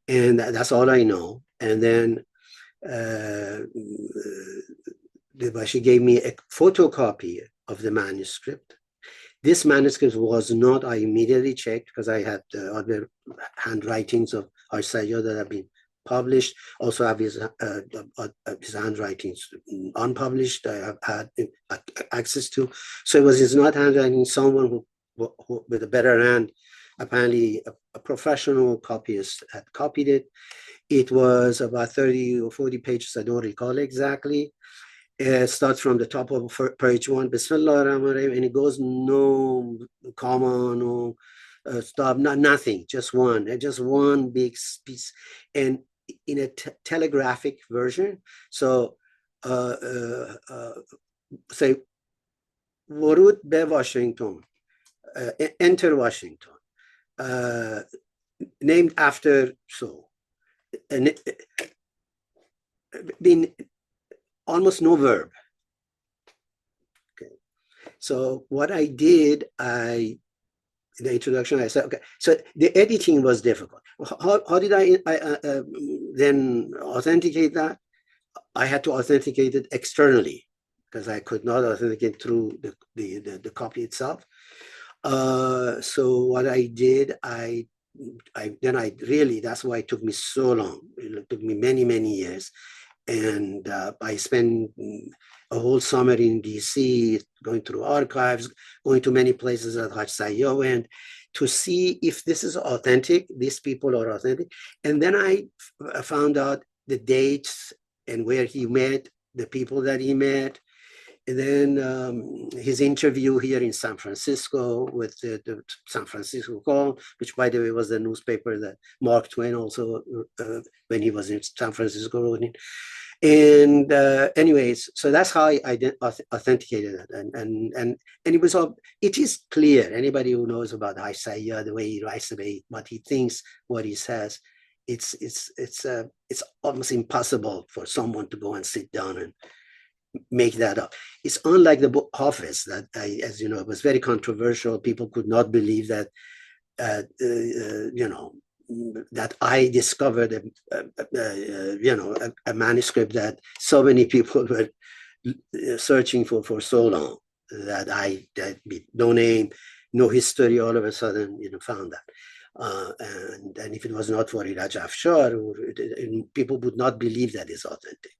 and that's all I know. And then she gave me a photocopy of the manuscript. This manuscript was not, I immediately checked because I had other handwritings of Hajj Sayyah that have been published. Also have his handwritings unpublished, I have had access to. So it was his not handwriting, someone who with a better hand, apparently a professional copyist had copied it. It was about 30 or 40 pages, I don't recall exactly. It starts from the top of page 1, Bismillah ar-Rahman ar-Rahim, and it goes no comma, no stop, nothing, just one big piece, and in a telegraphic version. So say, Warud be Washington, enter Washington, named after so, and been almost no verb. Okay, so what I did, in the introduction, I said, okay, so the editing was difficult. How did I then authenticate that? I had to authenticate it externally because I could not authenticate through the copy itself. So what I did, that's why it took me so long. It took me many, many years. And I spent a whole summer in DC, going through archives, going to many places that Hajj Sayyah went, to see if this is authentic, these people are authentic. And then I found out the dates and where he met, the people that he met. And then his interview here in San Francisco with the San Francisco Call, which, by the way, was the newspaper that Mark Twain also, when he was in San Francisco, wrote in. And anyways, so that's how I authenticated it. And it was all, it is clear, anybody who knows about Hajj Sayyah, the way he writes, the way what he thinks, what he says, it's almost impossible for someone to go and sit down and make that up. It's unlike the book Hafiz that as you know, it was very controversial. People could not believe that, that I discovered a manuscript that so many people were searching for so long, that no name, no history, all of a sudden, found that. And if it was not for Iraj Afshar, people would not believe that is authentic.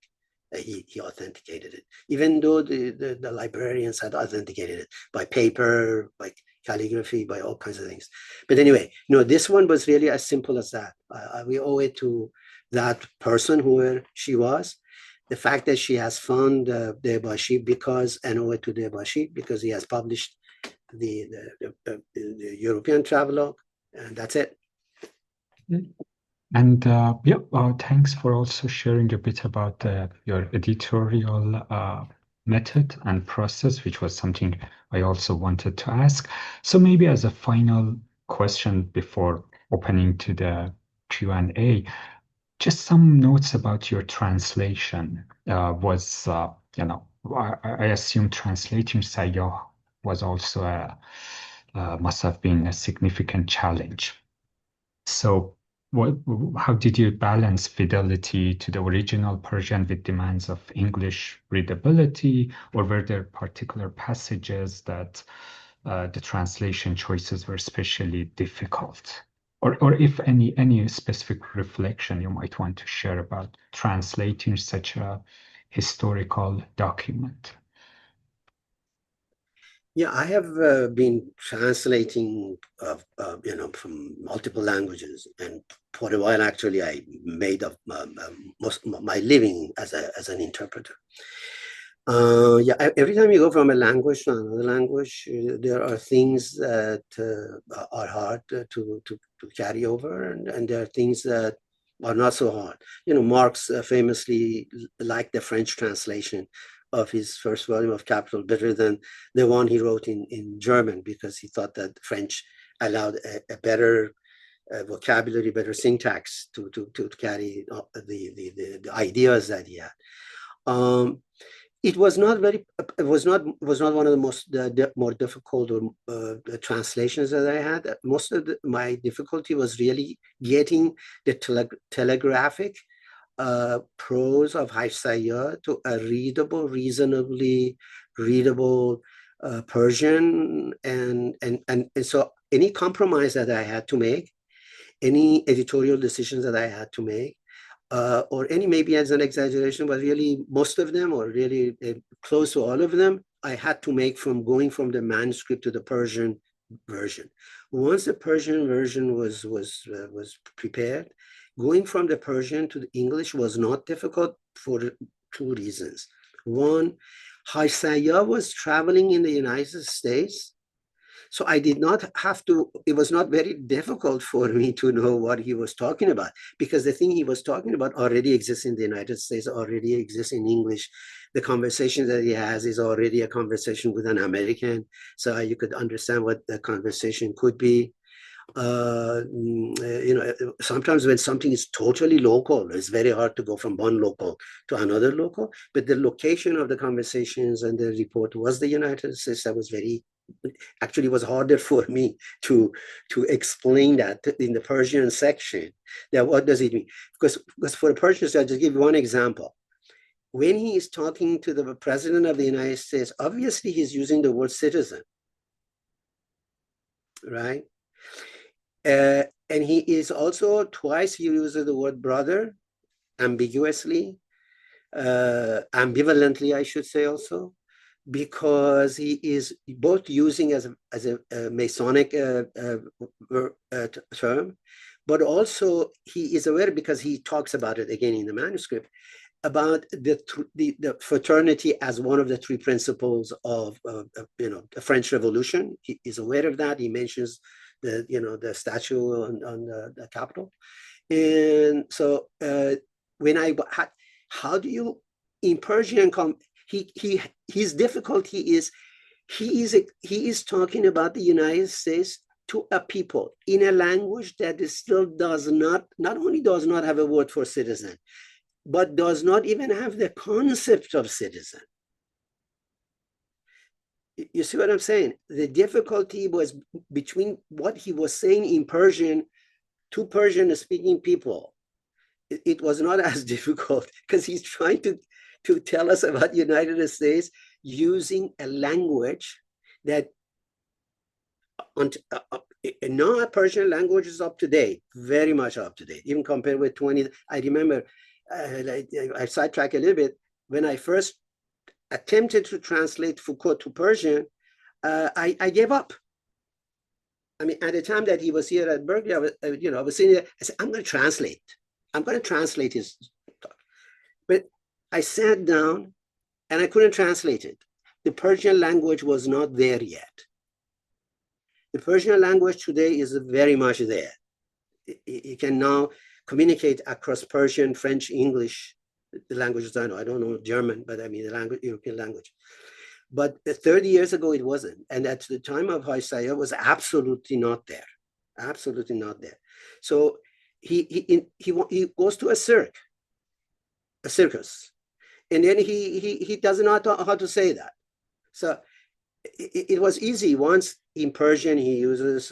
He authenticated it, even though the librarians had authenticated it by paper, by calligraphy, by all kinds of things. But anyway, this one was really as simple as that. We owe it to that person, whoever she was. The fact that she has found Debashi and owe it to Debashi because he has published the European travelogue, and that's it. And thanks for also sharing a bit about your editorial method and process, which was something I also wanted to ask. So maybe as a final question before opening to the Q&A, just some notes about your translation. I assume translating Sayyah was also must have been a significant challenge. So how did you balance fidelity to the original Persian with demands of English readability, or were there particular passages that the translation choices were especially difficult? Or if any specific reflection you might want to share about translating such a historical document? Yeah, I have been translating, from multiple languages, and for a while, actually, I made most of my living as an interpreter. Every time you go from a language to another language, there are things that are hard to carry over, and there are things that are not so hard. Marx famously liked the French translation of his first volume of Capital better than the one he wrote in German, because he thought that French allowed a better vocabulary, better syntax to carry the ideas that he had. It was not one of the most more difficult translations that I had. Most of my difficulty was really getting the telegraphic prose of Hajj Sayyah to a reasonably readable Persian, and so any compromise that I had to make, any editorial decisions that I had to make, or any, maybe as an exaggeration, but really most of them, or really close to all of them, I had to make from going from the manuscript to the Persian version. Once the Persian version was prepared, going from the Persian to the English was not difficult for two reasons. One, Hajj Sayyah was traveling in the United States, so I did not have to, it was not very difficult for me to know what he was talking about, because the thing he was talking about already exists in the United States, already exists in English. The conversation that he has is already a conversation with an American, so you could understand what the conversation could be. Sometimes when something is totally local, it's very hard to go from one local to another local, but the location of the conversations and the report was the United States. That was actually was harder for me to explain that in the Persian section. That what does it mean? Because for the Persians, I'll just give you one example. When he is talking to the president of the United States, obviously he's using the word citizen. right? And he is also twice he uses the word brother ambiguously, ambivalently, I should say also, because he is both using as a Masonic term, but also he is aware, because he talks about it again in the manuscript, about the fraternity as one of the three principles of the French Revolution. He is aware of that. He mentions the statue on the Capitol, and so when I how do you in Persian his difficulty is he is talking about the United States to a people in a language that still not only does not have a word for citizen, but does not even have the concept of citizen. You see what I'm saying? The difficulty was between what he was saying in Persian to Persian speaking people. It was not as difficult, because he's trying to tell us about United States using a language that now Persian language is up to date, very much up to date, even compared with 20. I remember, I sidetrack a little bit, when I first attempted to translate Foucault to Persian, I gave up. I mean, at the time that he was here at Berkeley, I was sitting there, I said, I'm going to translate his talk. But I sat down and I couldn't translate it. The Persian language was not there yet. The Persian language today is very much there. You can now communicate across Persian, French, English, the languages I know. I don't know German, but I mean the language, European language. But 30 years ago, it wasn't. And at the time of Hajj Sayyah, was absolutely not there. Absolutely not there. So he goes to a circus, and then he doesn't know how to say that. So it was easy. Once in Persian, he uses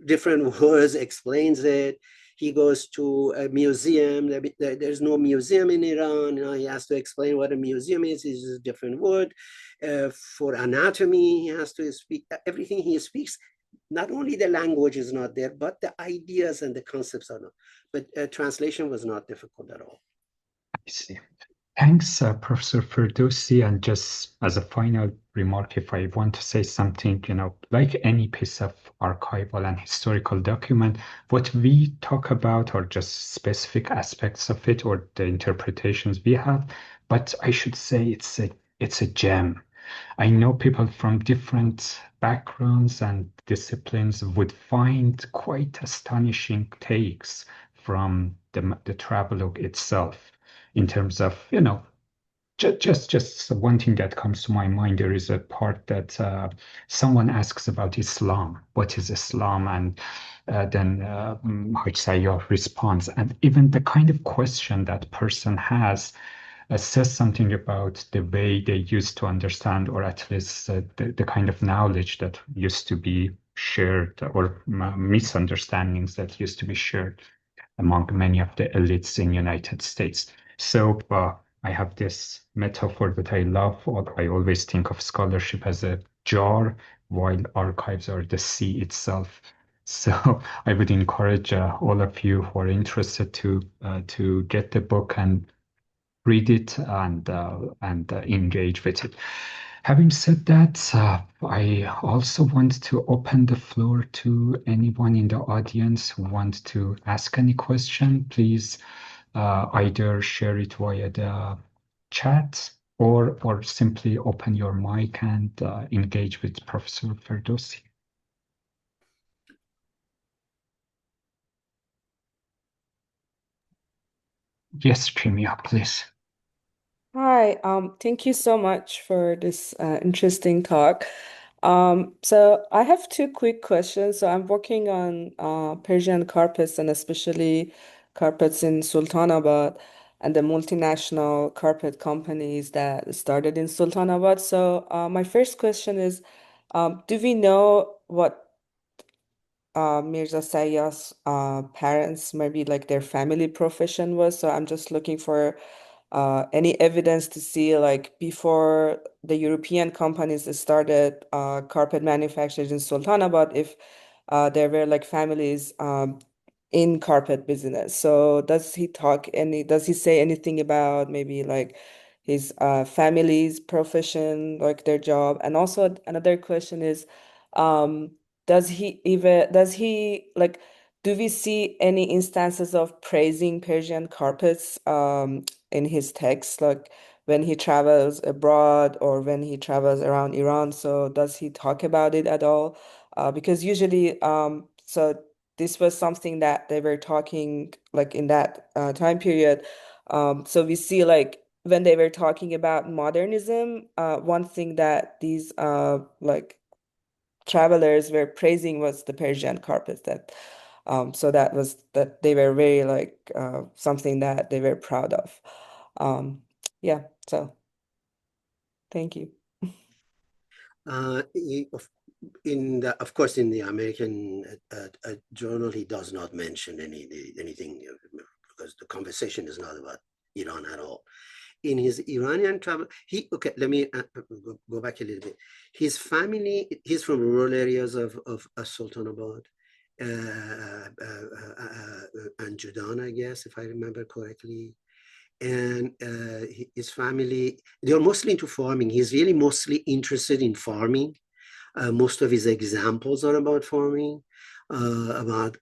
different words, explains it. He goes to a museum. There's no museum in Iran. He has to explain what a museum is. He uses a different word. For anatomy, he has to speak. Everything he speaks, not only the language is not there, but the ideas and the concepts are not. But translation was not difficult at all. I see. Thanks, Professor Ferdowsi. And just as a final remark, if I want to say something, like any piece of archival and historical document, what we talk about are just specific aspects of it or the interpretations we have. But I should say it's a gem. I know people from different backgrounds and disciplines would find quite astonishing takes from the travelogue itself in terms of, just one thing that comes to my mind. There is a part that someone asks about Islam. What is Islam? And then Hajj Sayyah responds. And even the kind of question that person has says something about the way they used to understand, or at least the kind of knowledge that used to be shared, or misunderstandings that used to be shared among many of the elites in United States. So I have this metaphor that I love. I always think of scholarship as a jar, while archives are the sea itself. So I would encourage all of you who are interested to get the book and read it and engage with it. Having said that, I also want to open the floor to anyone in the audience who wants to ask any question. Please either share it via the chat or simply open your mic and engage with Professor Ferdowsi. Yes, Trimia, please. Hi, thank you so much for this interesting talk. So I have two quick questions. So I'm working on Persian carpets, and especially carpets in Sultanabad and the multinational carpet companies that started in Sultanabad. So my first question is, do we know what Mirza Sayyah's parents, maybe like their family profession was? So I'm just looking for any evidence to see like before the European companies started carpet manufacturers in Sultanabad, if there were like families in carpet business. So does he say anything about maybe like his family's profession, like their job? And also another question is, um, does he like do we see any instances of praising Persian carpets in his texts, like when he travels abroad or when he travels around Iran? So does he talk about it at all? Because usually, so this was something that they were talking like in that time period. So we see like when they were talking about modernism, one thing that these like travelers were praising was the Persian carpets that so that was that they were very like something that they were proud of. Um, yeah, so thank you. Of course, in the American journal, he does not mention anything because the conversation is not about Iran at all. In his Iranian travel, let me go back a little bit. His family, he's from rural areas of Sultanabad and Judan, I guess, if I remember correctly. And his family, they're mostly into farming. He's really mostly interested in farming. Most of his examples are about farming, about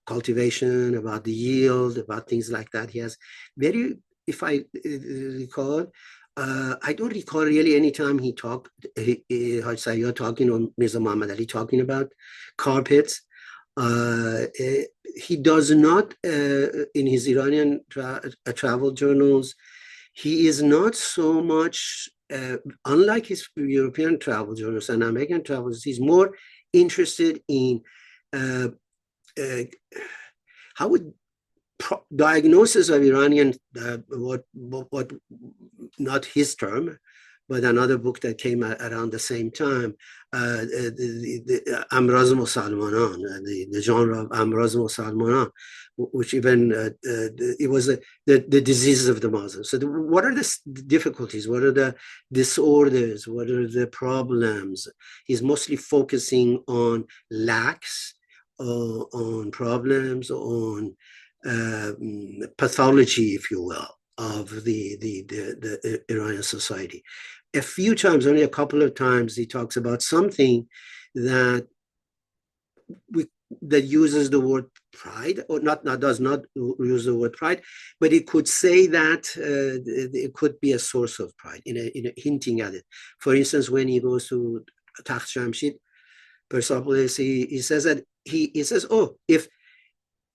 cultivation, about the yield, about things like that. He has very, if I recall, I don't recall really any time he talked, Hajj Sayyah talking or Mirza Mohammad Ali talking about carpets. He does not, in his Iranian travel journals, he is not so much, unlike his European travel journals and American travels, he's more interested in how would diagnosis of Iranian, what not his term, but another book that came out around the same time, the Amraz Musalmanan, the genre of Amraz Musalmanan, which even it was the diseases of the Muslims. So what are the difficulties? What are the disorders? What are the problems? He's mostly focusing on lacks, on problems, on pathology, if you will, of the Iranian society. A few times, only a couple of times, he talks about something that that uses the word pride, or does not use the word pride, but it could say that it could be a source of pride, in a hinting at it. For instance, when he goes to Takht Jamshid, Persepolis, he says that he says, oh, if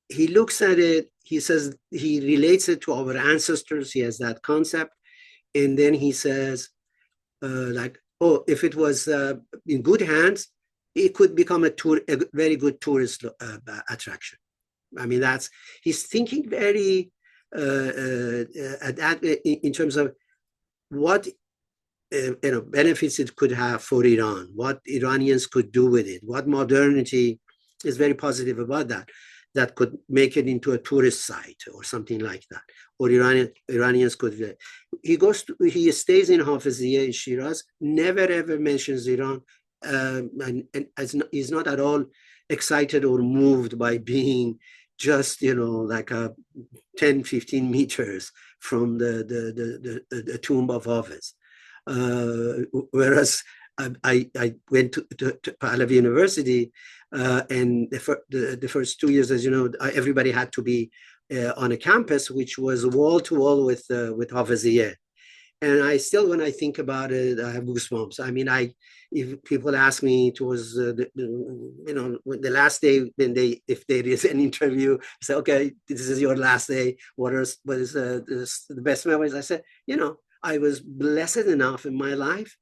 he looks at it, he says, he relates it to our ancestors. He has that concept. And then he says, like, oh, if it was in good hands, it could become a very good tourist attraction. I mean, he's thinking very in terms of what benefits it could have for Iran, what Iranians could do with it, what modernity is very positive about that could make it into a tourist site or something like that. Or Iranians could. He stays in Hafiziyeh in Shiraz, never ever mentions Iran, and he's not at all excited or moved by being just, like 10, 15 meters from the tomb of Hafiz. Whereas I went to Pahlavi University, and the first 2 years, as you know, everybody had to be on a campus which was wall to wall with Hafiziyeh. And I still, when I think about it, I have goosebumps. I mean, if people ask me, it was the last day if there is an interview, say, okay, this is your last day. What is the best memories? I said, I was blessed enough in my life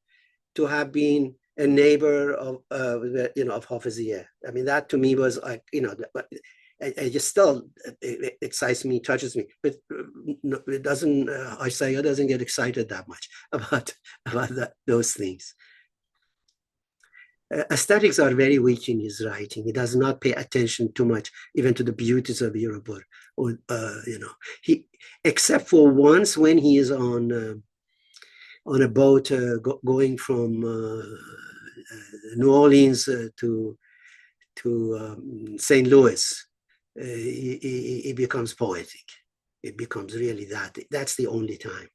to have been a neighbor of Hafiziyeh. I mean, that to me was like, it just still excites me, touches me, but it doesn't. Hajj Sayyah doesn't get excited that much about those things. Aesthetics are very weak in his writing. He does not pay attention too much, even to the beauties of Europe, or he, except for once when he is on a boat going from New Orleans to St. Louis, it becomes poetic. It becomes really that. That's the only time.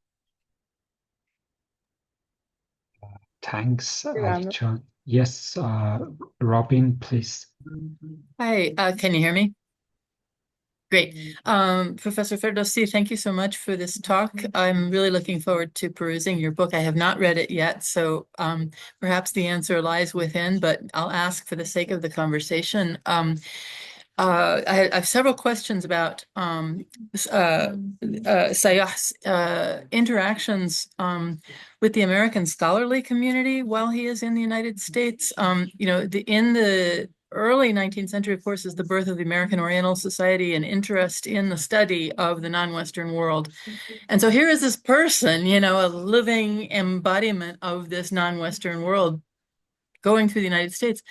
Thanks, Yeah. Aljon. Yes, Robin, please. Hi, can you hear me? Great. Professor Ferdowsi, thank you so much for this talk. I'm really looking forward to perusing your book. I have not read it yet, so perhaps the answer lies within, but I'll ask for the sake of the conversation. I have several questions about Sayyah's interactions with the American scholarly community while he is in the United States. In the early 19th century, of course, is the birth of the American Oriental Society and interest in the study of the non-Western world. And so here is this person, a living embodiment of this non-Western world going through the United States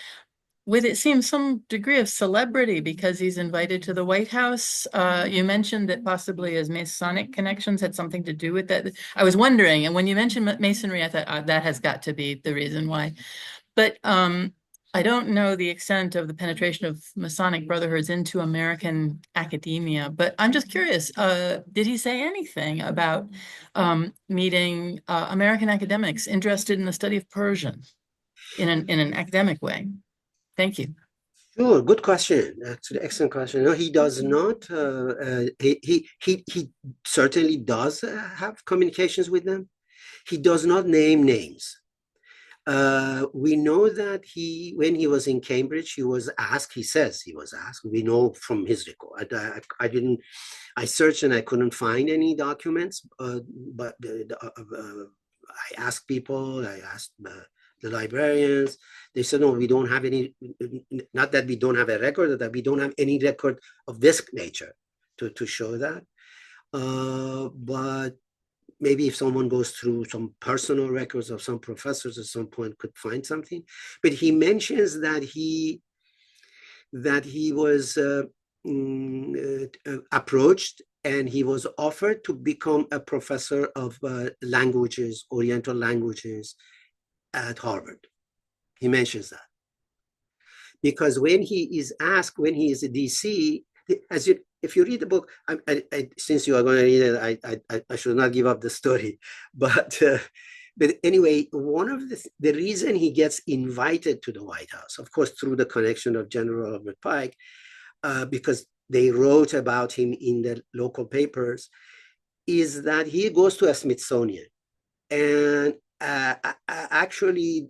with, it seems, some degree of celebrity because he's invited to the White House. You mentioned that possibly his Masonic connections had something to do with that. I was wondering, and when you mentioned Masonry, I thought that has got to be the reason why. But I don't know the extent of the penetration of Masonic brotherhoods into American academia, but I'm just curious, did he say anything about meeting American academics interested in the study of Persian in an academic way? Thank you. Sure, good question. Actually, excellent question. No, he does not. He certainly does have communications with them. He does not name names. We know that when he was in Cambridge, he was asked. He says he was asked. We know from his record. I searched and I couldn't find any documents. But I asked people. I asked the librarians. They said, no, we don't have any, not that we don't have a record, that we don't have any record of this nature to show that. But maybe if someone goes through some personal records of some professors at some point could find something. But he mentions that he was approached and he was offered to become a professor of languages, Oriental languages at Harvard. He mentions that. Because when he is asked, when he is in DC, if you read the book, since you are going to read it, I should not give up the story. But anyway, one of the reason he gets invited to the White House, of course, through the connection of General Robert Pike, because they wrote about him in the local papers, is that he goes to a Smithsonian. And actually,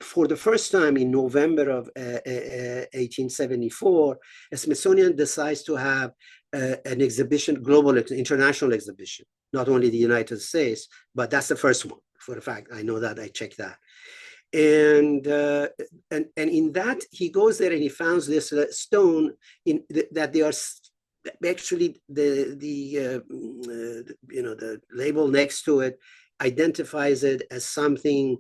for the first time in November of 1874, a Smithsonian decides to have an exhibition, international exhibition, not only the United States, but that's the first one. For a fact, I know that, I checked that. And in that, he goes there and he finds this stone that they are actually the label next to it identifies it as something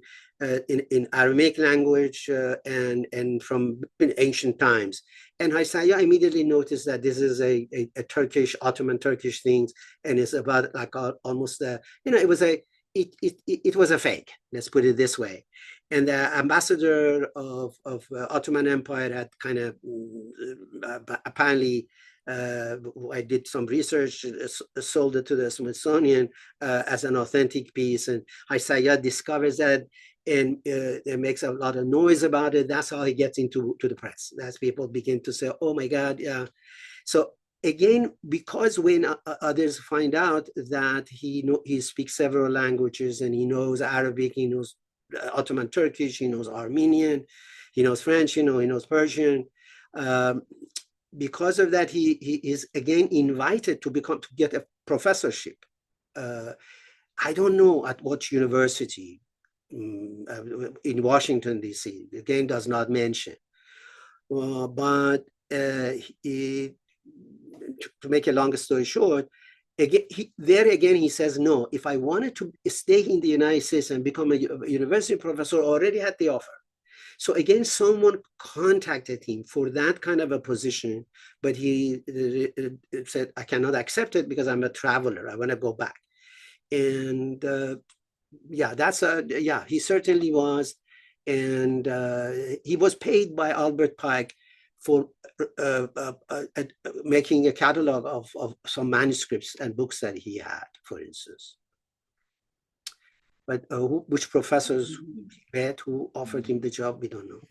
in Aramaic language and from ancient times. And Hajj Sayyah immediately noticed that this is a Turkish, Ottoman Turkish thing, and it's about like almost it was a fake. Let's put it this way. And the ambassador of Ottoman Empire had kind of apparently. I did some research, sold it to the Smithsonian as an authentic piece, and Hajj Sayyah discovers that and it makes a lot of noise about it. That's how he gets into the press. That's people begin to say, "Oh my God!" Yeah. So again, because when others find out that he speaks several languages and he knows Arabic, he knows Ottoman Turkish, he knows Armenian, he knows French, he knows Persian. Because of that, he is again invited to get a professorship. I don't know at what university in Washington, D.C. Again, does not mention. But to make a long story short, Again, he says, no, if I wanted to stay in the United States and become a university professor, I already had the offer. So again, someone contacted him for that kind of a position, but he said, I cannot accept it because I'm a traveler. I want to go back. And he certainly was. And he was paid by Albert Pike for making a catalog of some manuscripts and books that he had, for instance. But which professors he met who offered him the job, we don't know.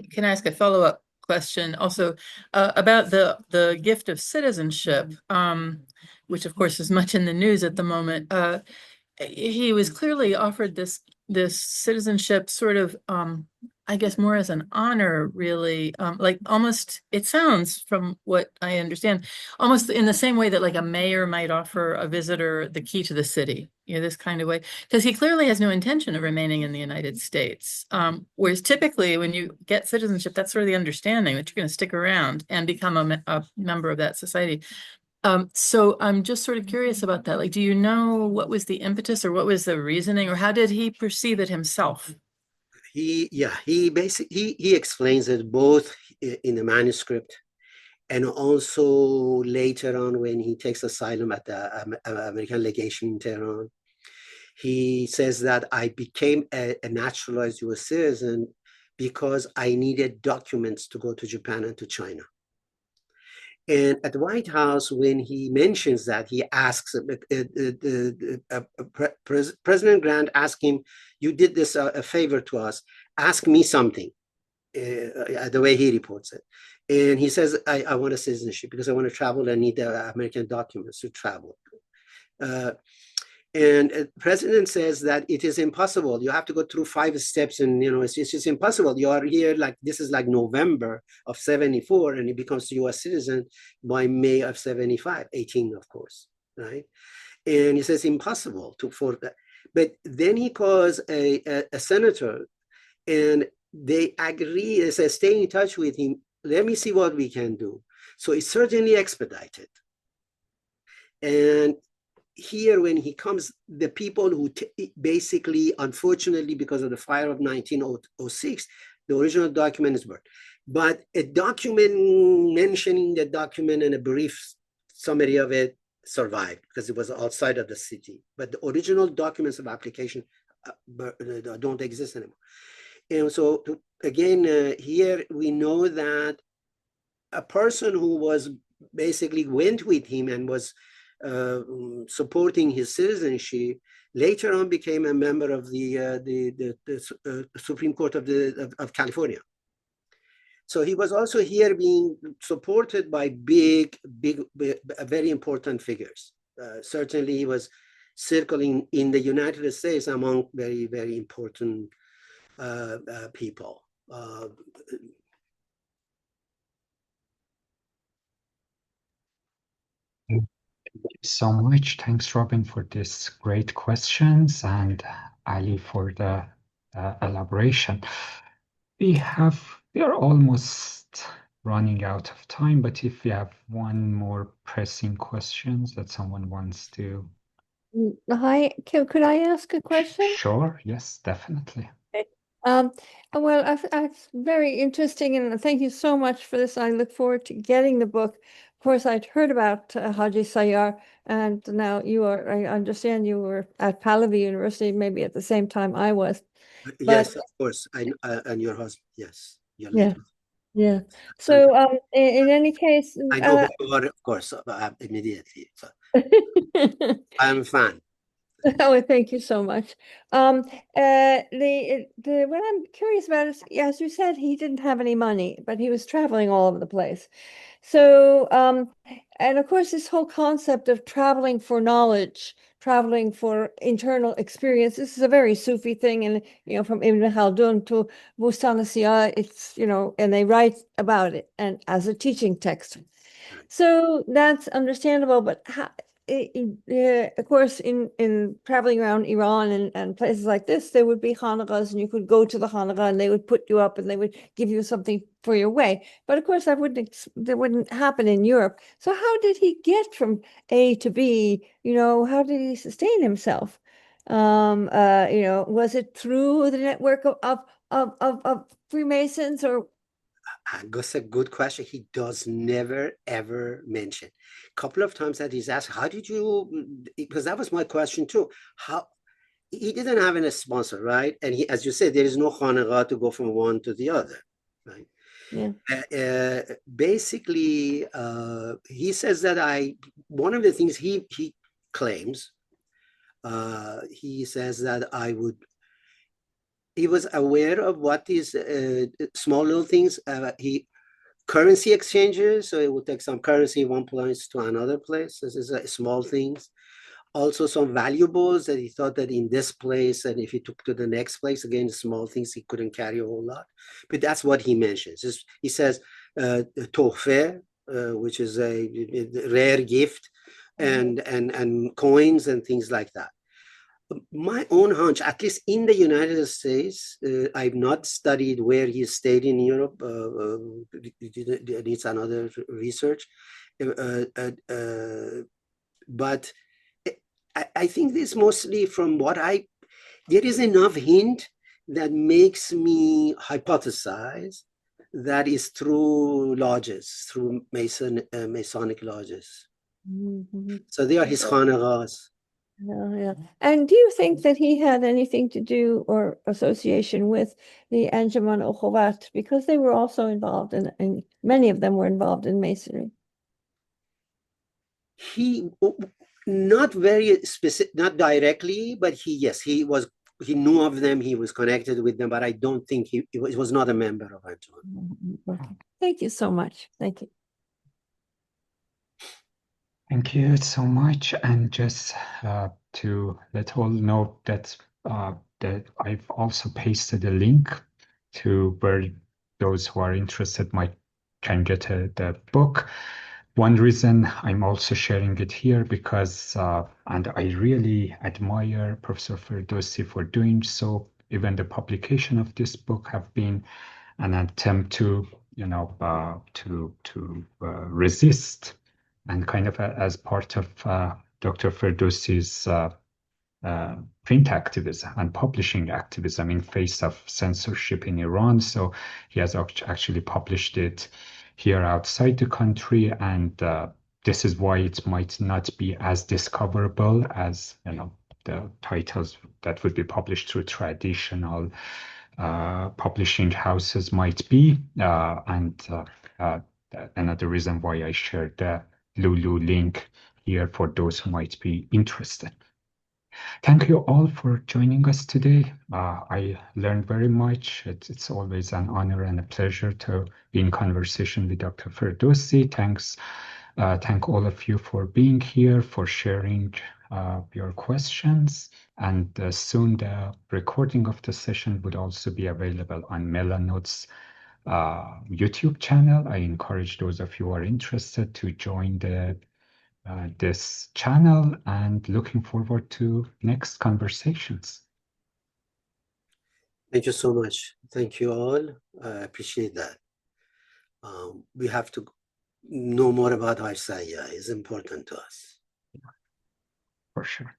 Can I ask a follow-up question also about the gift of citizenship, which of course is much in the news at the moment. He was clearly offered this citizenship sort of, I guess, more as an honor, really, like almost, it sounds from what I understand, almost in the same way that like a mayor might offer a visitor the key to the city, this kind of way, because he clearly has no intention of remaining in the United States. Whereas typically when you get citizenship, that's sort of the understanding that you're going to stick around and become a member of that society. So I'm just sort of curious about that. Like, do you know what was the impetus or what was the reasoning, or how did he perceive it himself? He explains it both in the manuscript and also later on when he takes asylum at the American legation in Tehran. He says that I became a naturalized US citizen because I needed documents to go to Japan and to China. And at the White House, when he mentions that, he asks, President Grant asked him, you did this a favor to us, ask me something, the way he reports it. And he says, I want a citizenship because I want to travel and need the American documents to travel. And the president says that it is impossible. You have to go through 5 steps, and it's just impossible. You are here like this is like November of 74, and he becomes a U.S. citizen by May of 75, 18, of course, right? And he says impossible for that. But then he calls a senator, and they agree. They say, stay in touch with him. Let me see what we can do. So it's certainly expedited. And here, when he comes, the people who basically, unfortunately, because of the fire of 1906, the original document is burned. But a document mentioning the document and a brief summary of it survived because it was outside of the city. But the original documents of application don't exist anymore. And so, again, here we know that a person who was basically went with him and was supporting his citizenship, later on became a member of the Supreme Court of California. So he was also here being supported by big, very important figures. Certainly he was circling in the United States among very, very important people. Thank you so much. Thanks, Robin, for these great questions, and Ali for the elaboration. We are almost running out of time, but if we have one more pressing questions that someone wants to. Hi, could I ask a question? Sure, yes, definitely. Okay. Well, that's very interesting, and thank you so much for this. I look forward to getting the book. Of course, I'd heard about Hajj Sayyah, and now I understand you were at Pahlavi University, maybe at the same time I was. Yes, of course. And your husband, yes. Your late husband. Yeah. So, in any case, I know who you are, of course, immediately. So. I'm a fan. Oh, thank you so much. What I'm curious about is, as you said, he didn't have any money, but he was traveling all over the place. So, and of course, this whole concept of traveling for knowledge, traveling for internal experience, this is a very Sufi thing. And, from Ibn Khaldun to Bustan al-Siyah, it's, and they write about it and as a teaching text. So that's understandable, but of course, in traveling around Iran and places like this, there would be Hanukkahs, and you could go to the Hanukkah, and they would put you up, and they would give you something for your way. But of course, that wouldn't happen in Europe. So how did he get from A to B? How did he sustain himself? Was it through the network of Freemasons, or? That's a good question. He does never, ever mention. A couple of times that he's asked, how did you, because that was my question too. How, he didn't have a sponsor, right? And he, as you said, there is no Hanukkah to go from one to the other, right? Yeah. Basically, he says that one of the things he claims, he says that he was aware of what these small little things, currency exchanges, so it would take some currency one place to another place. This is small things. Also some valuables that he thought that in this place, and if he took to the next place, again, small things he couldn't carry a whole lot. But that's what he mentions. He says tohfe, which is a rare gift, and coins and things like that. My own hunch, at least in the United States, I've not studied where he stayed in Europe. It needs another research. But I think this mostly from there is enough hint that makes me hypothesize that is through lodges, through Masonic lodges. Mm-hmm. So they are his Hanukkahs. Yeah. And do you think that he had anything to do or association with the Anjuman Okhovat, because they were also involved and many of them were involved in Masonry? He not very specific, not directly, but he knew of them, he was connected with them, but I don't think he was not a member of Anjuman. Okay. Thank you so much. Thank you. Thank you so much. And just to let all know that that I've also pasted a link to where those who are interested can get the book. One reason I'm also sharing it here because, and I really admire Professor Ferdowsi for doing so. Even the publication of this book have been an attempt to, resist, and kind of as part of Dr. Ferdowsi's print activism and publishing activism in face of censorship in Iran. So he has actually published it here outside the country, and this is why it might not be as discoverable as the titles that would be published through traditional publishing houses might be. Another reason why I shared the Lulu link here for those who might be interested. Thank you all for joining us today. I learned very much. It's always an honor and a pleasure to be in conversation with Dr. Ferdowsi. Thank all of you for being here, for sharing your questions. And soon the recording of the session would also be available on MELA Notes YouTube channel. I encourage those of you who are interested to join this channel, and looking forward to next conversations. Thank you so much. Thank you all. I appreciate that. We have to know more about Hajj Sayyah. It's important to us. For sure.